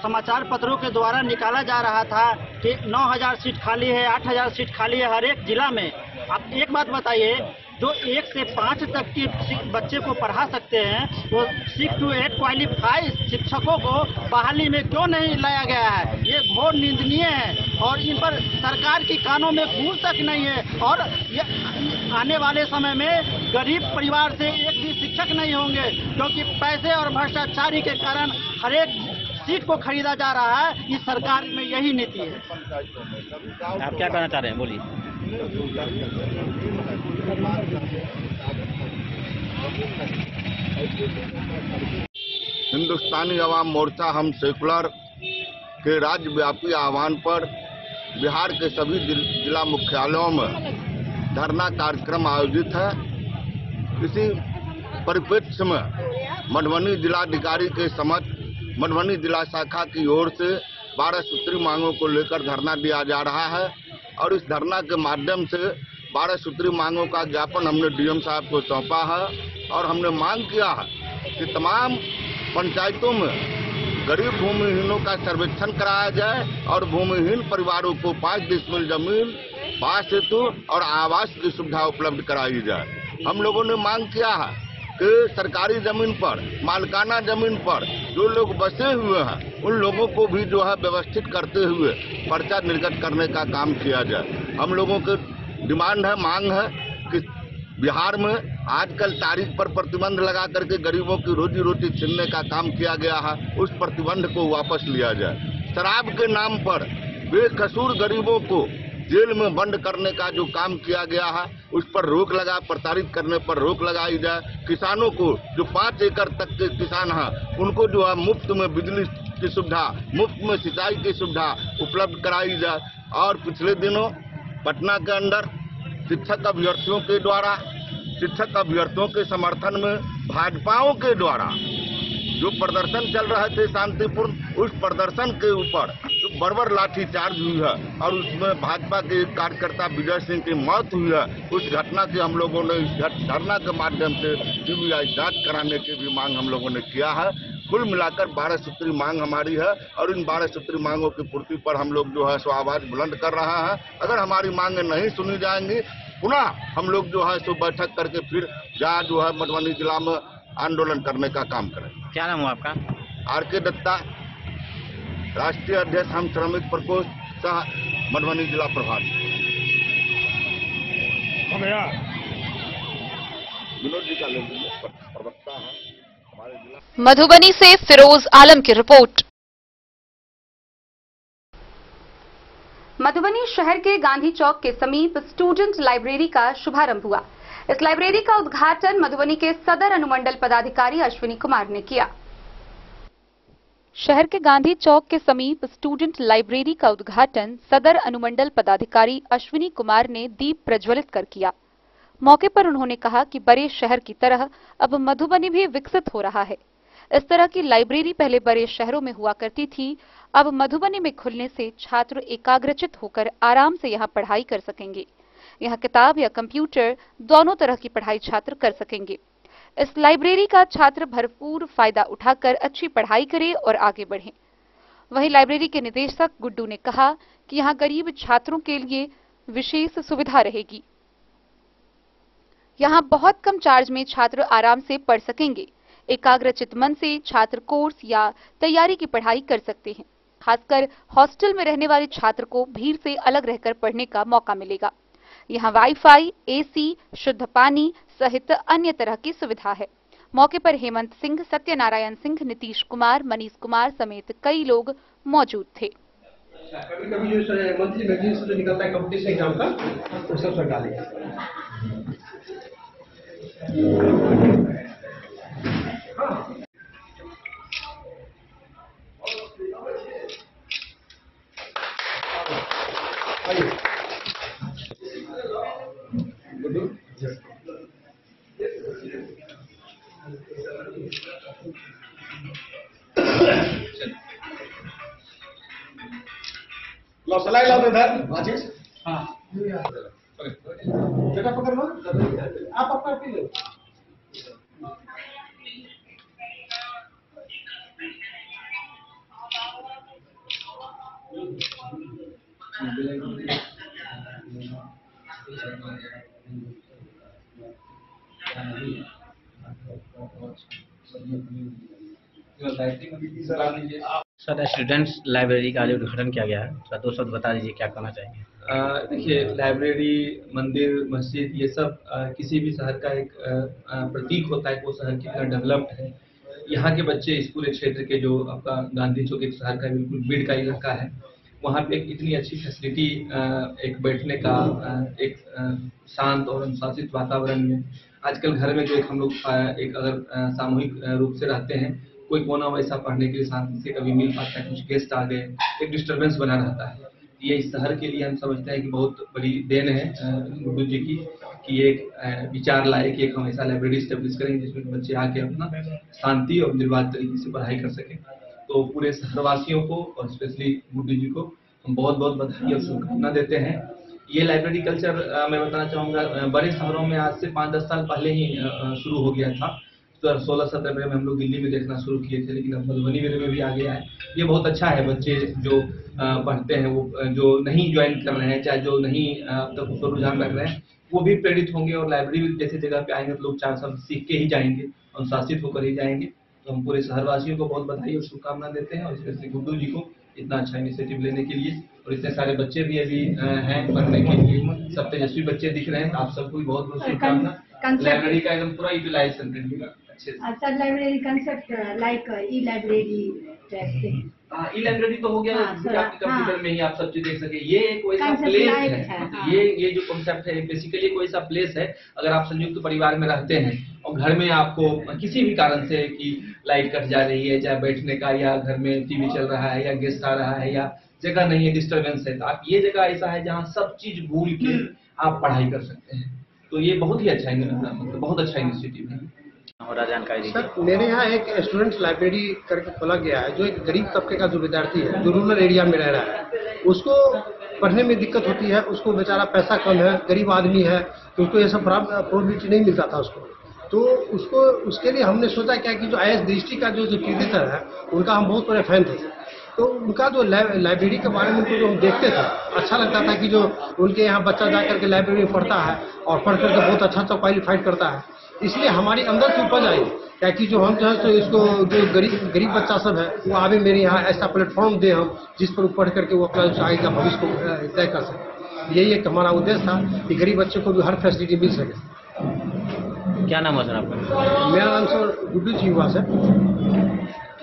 [SPEAKER 23] समाचार पत्रों के द्वारा निकाला जा रहा था कि 9000 सीट खाली है, 8000 सीट खाली है हर एक जिला में। आप एक बात बताइए, जो 1 से 5 तक के बच्चे को पढ़ा सकते हैं वो 6 to 8 क्वालिफाइड शिक्षकों को बहाली में क्यों नहीं लाया गया है? ये घोर निंदनीय है और इन पर सरकार की कानों में गूंज तक नहीं है। और आने वाले समय में गरीब परिवार से एक भी शिक्षक नहीं होंगे क्योंकि पैसे और भ्रष्टाचारी के कारण हर एक सीट को खरीदा जा रहा है। इस सरकार में यही नीति है।
[SPEAKER 22] आप क्या कहना चाह रहे हैं, बोलिए।
[SPEAKER 21] हिंदुस्तानी अवाम मोर्चा हम सेकुलर के राज्यव्यापी आह्वान पर बिहार के सभी जिला मुख्यालयों में धरना कार्यक्रम आयोजित है। इसी परिप्रेक्ष्य में मधुबनी जिलाधिकारी के समक्ष मधुबनी जिला शाखा की ओर से 12 सूत्री मांगों को लेकर धरना दिया जा रहा है और इस धरना के माध्यम से 12 सूत्री मांगों का ज्ञापन हमने डीएम साहब को सौंपा है और हमने मांग किया है कि तमाम पंचायतों में गरीब भूमिहीनों का सर्वेक्षण कराया जाए और भूमिहीन परिवारों को 5 डिसमिल जमीन, बास हेतु और आवास की सुविधा उपलब्ध कराई जाए। हम लोगों ने मांग किया है कि सरकारी जमीन पर, मालिकाना जमीन पर जो लोग बसे हुए हैं उन लोगों को भी जो है व्यवस्थित करते हुए पर्चा निर्गत करने का काम किया जाए। हम लोगों की डिमांड है, मांग है कि बिहार में आजकल तारीख पर प्रतिबंध लगा करके गरीबों की रोजी रोटी छीनने का काम किया गया है, उस प्रतिबंध को वापस लिया जाए। शराब के नाम पर बेकसूर गरीबों को जेल में बंद करने का जो काम किया गया है उस पर रोक लगा, प्रताड़ित करने पर रोक लगाई जाए। किसानों को जो 5 एकड़ तक के किसान हैं उनको जो है मुफ्त में बिजली की सुविधा, मुफ्त में सिंचाई की सुविधा उपलब्ध कराई जाए। और पिछले दिनों पटना के अंदर शिक्षक अभ्यर्थियों के समर्थन में भाजपाओं के द्वारा जो प्रदर्शन चल रहे थे शांतिपूर्ण, उस प्रदर्शन के ऊपर जो बर्बर लाठीचार्ज हुई है और उसमें भाजपा के एक कार्यकर्ता विजय सिंह की मौत हुई है। उस घटना की हम लोगों ने इस धरना के माध्यम से सीबीआई जांच कराने की भी मांग हम लोगों ने किया है। कुल मिलाकर 12 सूत्री मांग हमारी है और इन 12 सूत्री मांगों की पूर्ति पर हम लोग जो है सो आवाज बुलंद कर रहा है। अगर हमारी मांगें नहीं सुनी जाएंगी, पुनः हम लोग जो है सो बैठक करके फिर जहाँ जो है मधुबनी जिला में आंदोलन करने का काम करें।
[SPEAKER 4] क्या नाम हुआ आपका?
[SPEAKER 21] आर.के. दत्ता, राष्ट्रीय अध्यक्ष हम श्रमिक प्रकोष्ठ सह मधुबनी जिला प्रभारी। विनोद जी का प्रवक्ता है हमारे जिला।
[SPEAKER 18] मधुबनी से फिरोज आलम की रिपोर्ट।
[SPEAKER 1] मधुबनी शहर के गांधी चौक के समीप स्टूडेंट लाइब्रेरी का शुभारंभ हुआ। इस लाइब्रेरी का उद्घाटन मधुबनी के सदर अनुमंडल पदाधिकारी अश्विनी कुमार ने किया। शहर के गांधी चौक के समीप स्टूडेंट लाइब्रेरी का उद्घाटन सदर अनुमंडल पदाधिकारी अश्विनी कुमार ने दीप प्रज्वलित कर किया। मौके पर उन्होंने कहा कि बड़े शहर की तरह अब मधुबनी भी विकसित हो रहा है। इस तरह की लाइब्रेरी पहले बड़े शहरों में हुआ करती थी, अब मधुबनी में खुलने से छात्र एकाग्रचित होकर आराम से यहाँ पढ़ाई कर सकेंगे। यहाँ किताब या कंप्यूटर दोनों तरह की पढ़ाई छात्र कर सकेंगे। इस लाइब्रेरी का छात्र भरपूर फायदा उठाकर अच्छी पढ़ाई करें और आगे बढ़ें। वहीं लाइब्रेरी के निदेशक गुड्डू ने कहा कि यहाँ गरीब छात्रों के लिए विशेष सुविधा रहेगी। यहाँ बहुत कम चार्ज में छात्र आराम से पढ़ सकेंगे। एकाग्रचित मन से छात्र कोर्स या तैयारी की पढ़ाई कर सकते हैं। खासकर हॉस्टल में रहने वाले छात्र को भीड़ से अलग रहकर पढ़ने का मौका मिलेगा। यहाँ वाईफाई, एसी, शुद्ध पानी सहित अन्य तरह की सुविधा है। मौके पर हेमंत सिंह, सत्यनारायण सिंह, नीतीश कुमार, मनीष कुमार समेत कई लोग मौजूद थे।
[SPEAKER 12] कभी-कभी जो मंथली मैगजीन से जो निकलता है कंपटीशन एग्जाम का, वो सब सर डालेंगे। लो सलाई लो इधर राजेश। हाँ बेटा पकड़ लो, आप अपना P low.
[SPEAKER 4] Sir, students library का जो उद्घाटन किया गया है, सर 2 शब्द बता दीजिए, क्या कहना चाहेंगे?
[SPEAKER 6] देखिए, लाइब्रेरी, मंदिर, मस्जिद ये सब किसी भी शहर का एक प्रतीक होता है कि वो शहर कितना डेवलप्ड है। यहाँ के बच्चे इस पूरे क्षेत्र के जो आपका गांधी चौक एक शहर का बिल्कुल बीड़ का इलाका है, वहाँ पे एक इतनी अच्छी फैसिलिटी, एक बैठने का एक शांत और अनुशासित वातावरण में, आजकल घर में जो एक हम लोग एक अगर सामूहिक रूप से रहते हैं, कोई कोना वैसा पढ़ने के लिए शांति से कभी मिल पाता है, कुछ गेस्ट आ गए, एक डिस्टर्बेंस बना रहता है। ये इस शहर के लिए हम समझते हैं कि बहुत बड़ी देन है गुड्डू जी की, कि एक विचार लाए कि एक हमेशा लाइब्रेरी स्टेब्लिश करेंगे जिसमें बच्चे आके अपना शांति और निर्बाध तरीके से पढ़ाई कर सकें। तो पूरे शहरवासियों को और स्पेशली गुड्डू जी को हम बहुत बहुत बधाई और शुभकामना देते हैं। ये लाइब्रेरी कल्चर मैं बताना चाहूँगा, बड़े शहरों में आज से 5-10 साल पहले ही शुरू हो गया था। 16-17 में हम लोग दिल्ली में देखना शुरू किए थे, लेकिन अब मधुबनी में भी आ गया है। ये बहुत अच्छा है। बच्चे जो पढ़ते हैं, वो जो नहीं ज्वाइन कर रहे हैं, चाहे जो नहीं अब तक उस पर रुझान रख रहे हैं, वो भी प्रेरित होंगे और लाइब्रेरी जैसे जगह पे आएंगे तो लोग 4 साल सीख के ही जाएंगे, अनुशासित होकर ही जाएंगे। तो हम पूरे शहरवासियों को बहुत बधाई और शुभकामना देते हैं, और स्पेशली गुड्डू जी को इतना अच्छा इनिशिएटिव लेने के लिए। और इतने सारे बच्चे भी अभी हैं पढ़ने के लिए, सब तेजस्वी बच्चे दिख रहे हैं। आप सबको भी बहुत बहुत शुभकामना। लाइब्रेरी का एकदम पूरा यूटिलाइजेशन अच्छे से।
[SPEAKER 7] लाइब्रेरी कंसेप्ट लाइक ई लाइब्रेरी
[SPEAKER 6] ई लाइब्रेरी तो हो गया कि आपके कंप्यूटर में ही आप सब चीज देख सके। ये एक वैसा प्लेस है, ये जो कॉन्सेप्ट है बेसिकली कोई सा प्लेस है। अगर आप संयुक्त परिवार में रहते हैं और घर में आपको किसी भी कारण से कि लाइट कट जा रही है, चाहे बैठने का या घर में टीवी चल रहा है या गेस्ट आ रहा है या जगह नहीं है, डिस्टर्बेंस है, तो आप ये जगह ऐसा है जहाँ सब चीज भूल के आप पढ़ाई कर सकते हैं। तो ये बहुत ही अच्छा मतलब बहुत अच्छा इनिशिएटिव है।
[SPEAKER 4] और जानकारी
[SPEAKER 7] सर, मेरे यहाँ एक स्टूडेंट्स लाइब्रेरी करके खोला गया है, जो एक गरीब तबके का जो विद्यार्थी है, जो रूरल एरिया में रह रहा है, उसको पढ़ने में दिक्कत होती है, उसको बेचारा पैसा कम है, गरीब आदमी है, तो उसको ये सब प्रोबेबिलिटी नहीं मिलता था उसको। तो उसको उसके लिए हमने सोचा क्या कि जो IAS दृष्टि का जो क्रिएटर है, उनका हम बहुत बड़े फैन थे। तो उनका जो लाइब्रेरी के बारे में उनको जो हम देखते थे, अच्छा लगता था कि जो उनके यहाँ बच्चा जा करके लाइब्रेरी में पढ़ता है और पढ़ करके बहुत अच्छा क्वालिफाइड करता है। इसलिए हमारी अंदर से उपज आई क्या कि जो हम जो है तो इसको जो गरीब बच्चा सब है वो आगे मेरे यहाँ ऐसा प्लेटफॉर्म दे हम, जिस पर वो पढ़ करके वो अपना आगे का भविष्य को तय कर सके। यही एक हमारा उद्देश्य था कि गरीब बच्चे को भी हर फैसिलिटी मिल सके।
[SPEAKER 4] क्या नाम है सर आपका?
[SPEAKER 7] मेरा नाम सर गुड्डू जी हुआ सर।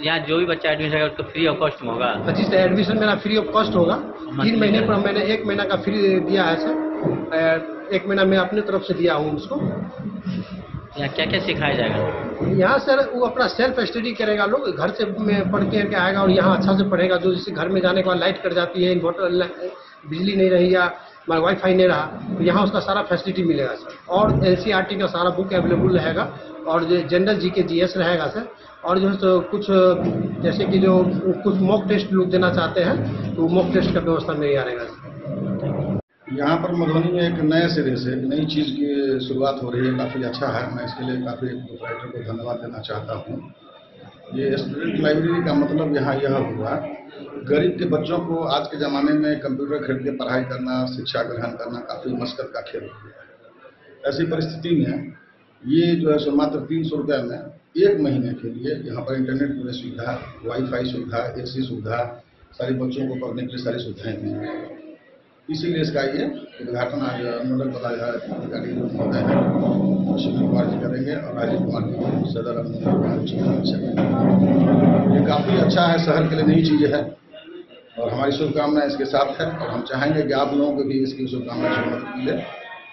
[SPEAKER 4] यहाँ जो भी बच्चा एडमिशन है उसको फ्री ऑफ कॉस्ट में होगा?
[SPEAKER 7] जी सर, एडमिशन मेरा फ्री ऑफ कॉस्ट होगा। 3 महीने पर मैंने 1 महीना का फ्री दिया है सर, 1 महीना मैं अपनी तरफ से दिया हूँ उसको।
[SPEAKER 4] यहाँ क्या क्या सिखाया जाएगा?
[SPEAKER 7] यहाँ सर वो अपना सेल्फ स्टडी करेगा, लोग घर से पढ़ के आएगा और यहाँ अच्छा से पढ़ेगा। जो जैसे घर में जाने के बाद लाइट कट जाती है, इन्वर्टर बिजली नहीं रही या वाईफाई नहीं रहा, तो यहाँ उसका सारा फैसिलिटी मिलेगा सर। और NCERT का सारा बुक अवेलेबल रहेगा और जनरल GK GS रहेगा सर। और जो है तो कुछ जैसे कि जो कुछ मॉक टेस्ट लोग देना चाहते हैं तो मॉक टेस्ट का व्यवस्था मेरे यहाँ रहेगा सर।
[SPEAKER 8] यहाँ पर मधुबनी में एक नए सिरे से नई चीज़ की शुरुआत हो रही है, काफ़ी अच्छा है। मैं इसके लिए काफ़ी प्रोप्राइटर को धन्यवाद देना चाहता हूँ। ये स्टूडेंट लाइब्रेरी का मतलब यहाँ यह हुआ, गरीब के बच्चों को आज के ज़माने में कंप्यूटर खरीद के पढ़ाई करना, शिक्षा ग्रहण करना काफ़ी मशक्कत का खेल हो गया है। ऐसी परिस्थिति में ये जो है सो मात्र 300 रुपये में 1 महीने के लिए यहाँ पर इंटरनेट पूरी सुविधा, वाईफाई सुविधा, AC सुविधा, सारे बच्चों को पढ़ने के लिए सारी सुविधाएँ दी। इसीलिए इसका ये उद्घाटन आज अनुमोदन पदाधिकारी महोदय है सुनील कुमार जी करेंगे और राजीव कुमार जी सदर ये काफ़ी अच्छा है, शहर के लिए नई चीज़ है और हमारी शुभकामनाएं इसके साथ है। और हम चाहेंगे कि आप लोगों को भी इसकी शुभकामनाएं शुभ मिले,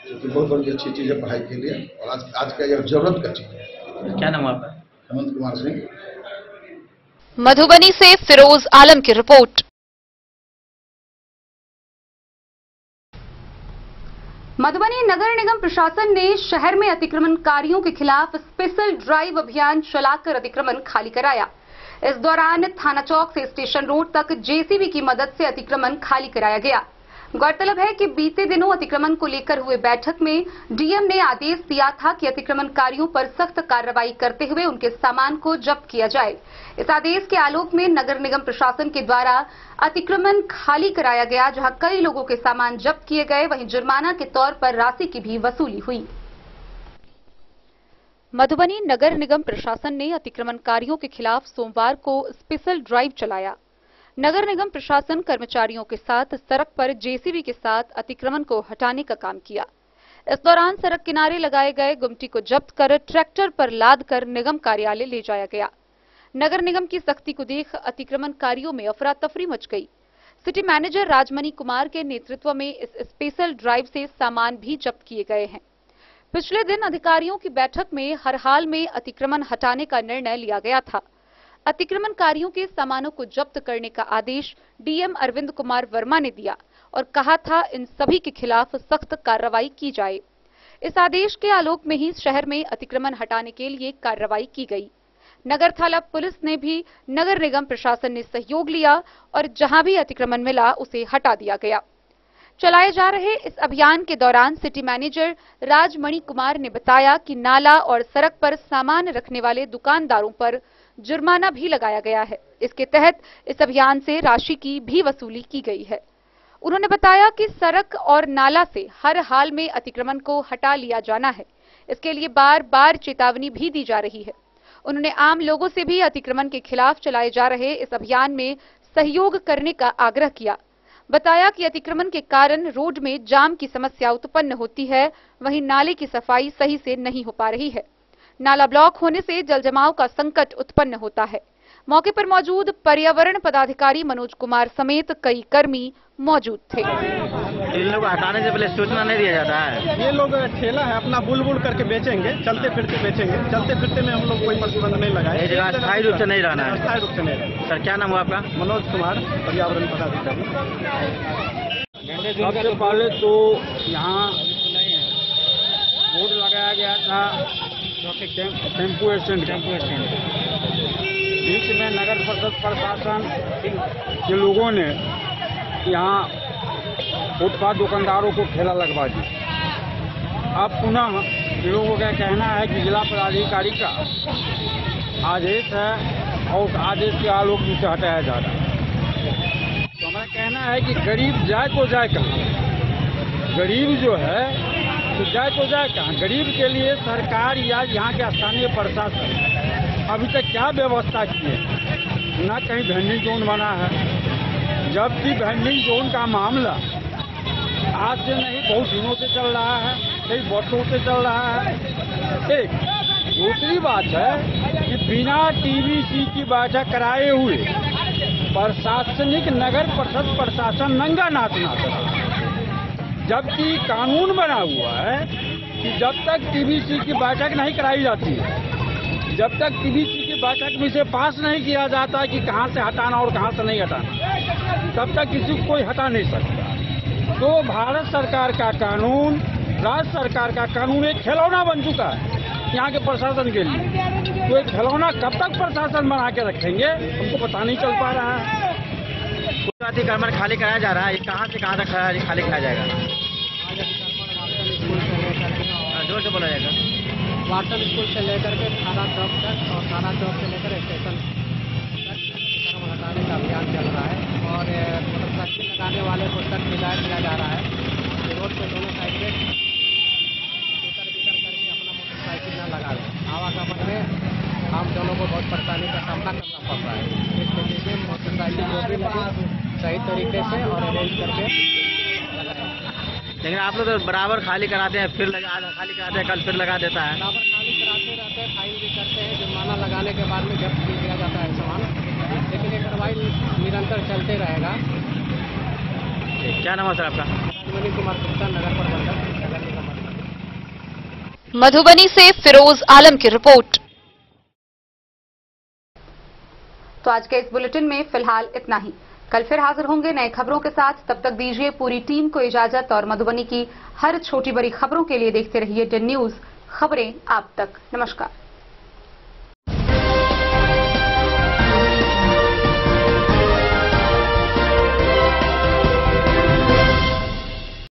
[SPEAKER 8] क्योंकि बहुत बड़ी अच्छी चीज़ है पढ़ाई के लिए और आज का यह जरूरत का चीज़ है।
[SPEAKER 4] क्या नाम है आपका?
[SPEAKER 8] हेमंत कुमार सिंह।
[SPEAKER 18] मधुबनी से फिरोज आलम की रिपोर्ट।
[SPEAKER 1] मधुबनी नगर निगम प्रशासन ने शहर में अतिक्रमणकारियों के खिलाफ स्पेशल ड्राइव अभियान चलाकर अतिक्रमण खाली कराया। इस दौरान थाना चौक से स्टेशन रोड तक JCB की मदद से अतिक्रमण खाली कराया गया। गौरतलब है कि बीते दिनों अतिक्रमण को लेकर हुए बैठक में DM ने आदेश दिया था कि अतिक्रमणकारियों पर सख्त कार्रवाई करते हुए उनके सामान को जब्त किया जाए। इस आदेश के आलोक में नगर निगम प्रशासन के द्वारा अतिक्रमण खाली कराया गया, जहां कई लोगों के सामान जब्त किए गए, वहीं जुर्माना के तौर पर राशि की भी वसूली हुई। मधुबनी नगर निगम प्रशासन ने अतिक्रमणकारियों के खिलाफ सोमवार को स्पेशल ड्राइव चलाया। नगर निगम प्रशासन कर्मचारियों के साथ सड़क पर JCB के साथ अतिक्रमण को हटाने का काम किया। इस दौरान सड़क किनारे लगाए गए गुमटी को जब्त कर ट्रैक्टर पर लाद कर निगम कार्यालय ले जाया गया। नगर निगम की सख्ती को देख अतिक्रमणकारियों में अफरा तफरी मच गई। सिटी मैनेजर राजमणि कुमार के नेतृत्व में इस स्पेशल ड्राइव से सामान भी जब्त किए गए हैं। पिछले दिन अधिकारियों की बैठक में हर हाल में अतिक्रमण हटाने का निर्णय लिया गया था। अतिक्रमणकारियों के सामानों को जब्त करने का आदेश DM अरविंद कुमार वर्मा ने दिया और कहा था इन सभी के खिलाफ सख्त कार्रवाई की जाए। इस आदेश के आलोक में ही शहर में अतिक्रमण हटाने के लिए कार्रवाई की गई। नगर थाना पुलिस ने भी नगर निगम प्रशासन ने सहयोग लिया और जहां भी अतिक्रमण मिला उसे हटा दिया गया। चलाए जा रहे इस अभियान के दौरान सिटी मैनेजर राजमणि कुमार ने बताया कि नाला और सड़क पर सामान रखने वाले दुकानदारों पर जुर्माना भी लगाया गया है। इसके तहत इस अभियान से राशि की भी वसूली की गई है। उन्होंने बताया कि सड़क और नाला से हर हाल में अतिक्रमण को हटा लिया जाना है। इसके लिए बार बार चेतावनी भी दी जा रही है। उन्होंने आम लोगों से भी अतिक्रमण के खिलाफ चलाए जा रहे इस अभियान में सहयोग करने का आग्रह किया। बताया कि अतिक्रमण के कारण रोड में जाम की समस्या उत्पन्न होती है, वहीं नाले की सफाई सही से नहीं हो पा रही है। नाला ब्लॉक होने से जलजमाव का संकट उत्पन्न होता है। मौके पर मौजूद पर्यावरण पदाधिकारी मनोज कुमार समेत कई कर्मी मौजूद थे।
[SPEAKER 4] इन लोगों को हटाने से पहले सूचना नहीं दिया जाता है।
[SPEAKER 10] ये लोग ठेला है अपना बुल करके बेचेंगे, चलते फिरते बेचेंगे, चलते फिरते में हम लोग कोई प्रतिबंध नहीं लगाए।
[SPEAKER 4] ये जगह स्थायी रूप से नहीं रहना है।
[SPEAKER 10] स्थायी रूप से नहीं रहना।
[SPEAKER 4] सर क्या नाम हुआ आपका?
[SPEAKER 10] मनोज कुमार, पर्यावरण पदाधिकारी।
[SPEAKER 13] सबसे पहले तो यहाँ बोर्ड लगाया गया था टेम्पो स्टैंड। बीच में नगर परिषद प्रशासन के लोगों ने यहाँ फुटपाथ दुकानदारों को ठेला लगवा दी। अब पुनः लोगों का कहना है कि जिला पदाधिकारी का आदेश है और उस आदेश के आलोक में से हटाया जा रहा है। तो हमारा कहना है कि गरीब जाए तो जाए कहाँ? गरीब जो है तो जाए तो जाए कहाँ? गरीब के लिए सरकार या यहाँ के स्थानीय प्रशासन अभी तक क्या व्यवस्था की है? न कहीं वेंडिंग जोन बना है, जबकि वेंडिंग जोन का मामला आज से नहीं बहुत दिनों से चल रहा है, कई वर्षों से चल रहा है। एक दूसरी बात है कि बिना टीवीसी की बैठक कराए हुए प्रशासनिक नगर परिषद प्रशासन नंगा नाच नाच रहा है, जबकि कानून बना हुआ है कि जब तक टीवीसी की बैठक नहीं कराई जाती है, जब तक टीवीसी की बैठक में से पास नहीं किया जाता कि कहां से हटाना और कहां से नहीं हटाना, तब तक किसी को कोई हटा नहीं सकता। तो भारत सरकार का कानून, राज्य सरकार का कानून एक खिलौना बन चुका है यहाँ के प्रशासन के लिए। तो एक खिलौना कब तक प्रशासन बना के रखेंगे हमको पता नहीं चल पा रहा है।
[SPEAKER 4] अतिक्रमण खाली कराया जा रहा है, कहाँ से कहाँ तक खाली कराया जाएगा? जोर से बोला जाएगा।
[SPEAKER 23] वाटर स्कूल से लेकर के थाना चौक तक और थाना चौक से लेकर स्टेशन तक अतिक्रमण हटाने का अभियान चल रहा है और मोटरसाइकिल लगाने वाले को सख्त हिदायत दिया जा रहा है कि रोड पे दोनों साइड पे स्पीकर करके अपना मोटरसाइकिल न लगाए। आवागमन में हम दोनों को बहुत परेशानी का सामना करना पड़ रहा है। इस वजह से मोटरसाइकिल जो भी लगे सही तरीके से और अरेंज करके।
[SPEAKER 4] लेकिन आप लोग तो बराबर खाली कराते हैं, फिर खाली कराते हैं, कल फिर लगा देता है।
[SPEAKER 23] बराबर खाली कराते रहते हैं, फाइन भी करते हैं, जुर्माना लगाने के बाद में जब्त भी किया जाता है सामान। लेकिन ये कार्रवाई निरंतर चलते रहेगा।
[SPEAKER 4] क्या नाम है सर आपका?
[SPEAKER 23] मनीष कुमार गुप्ता, नगर प्रबंधक, नगर निगम।
[SPEAKER 18] मधुबनी से फिरोज आलम की रिपोर्ट।
[SPEAKER 1] तो आज के इस बुलेटिन में फिलहाल इतना ही। कल फिर हाजिर होंगे नए खबरों के साथ। तब तक दीजिए पूरी टीम को इजाजत और मधुबनी की हर छोटी बड़ी खबरों के लिए देखते रहिए DEN न्यूज, खबरें आप तक। नमस्कार।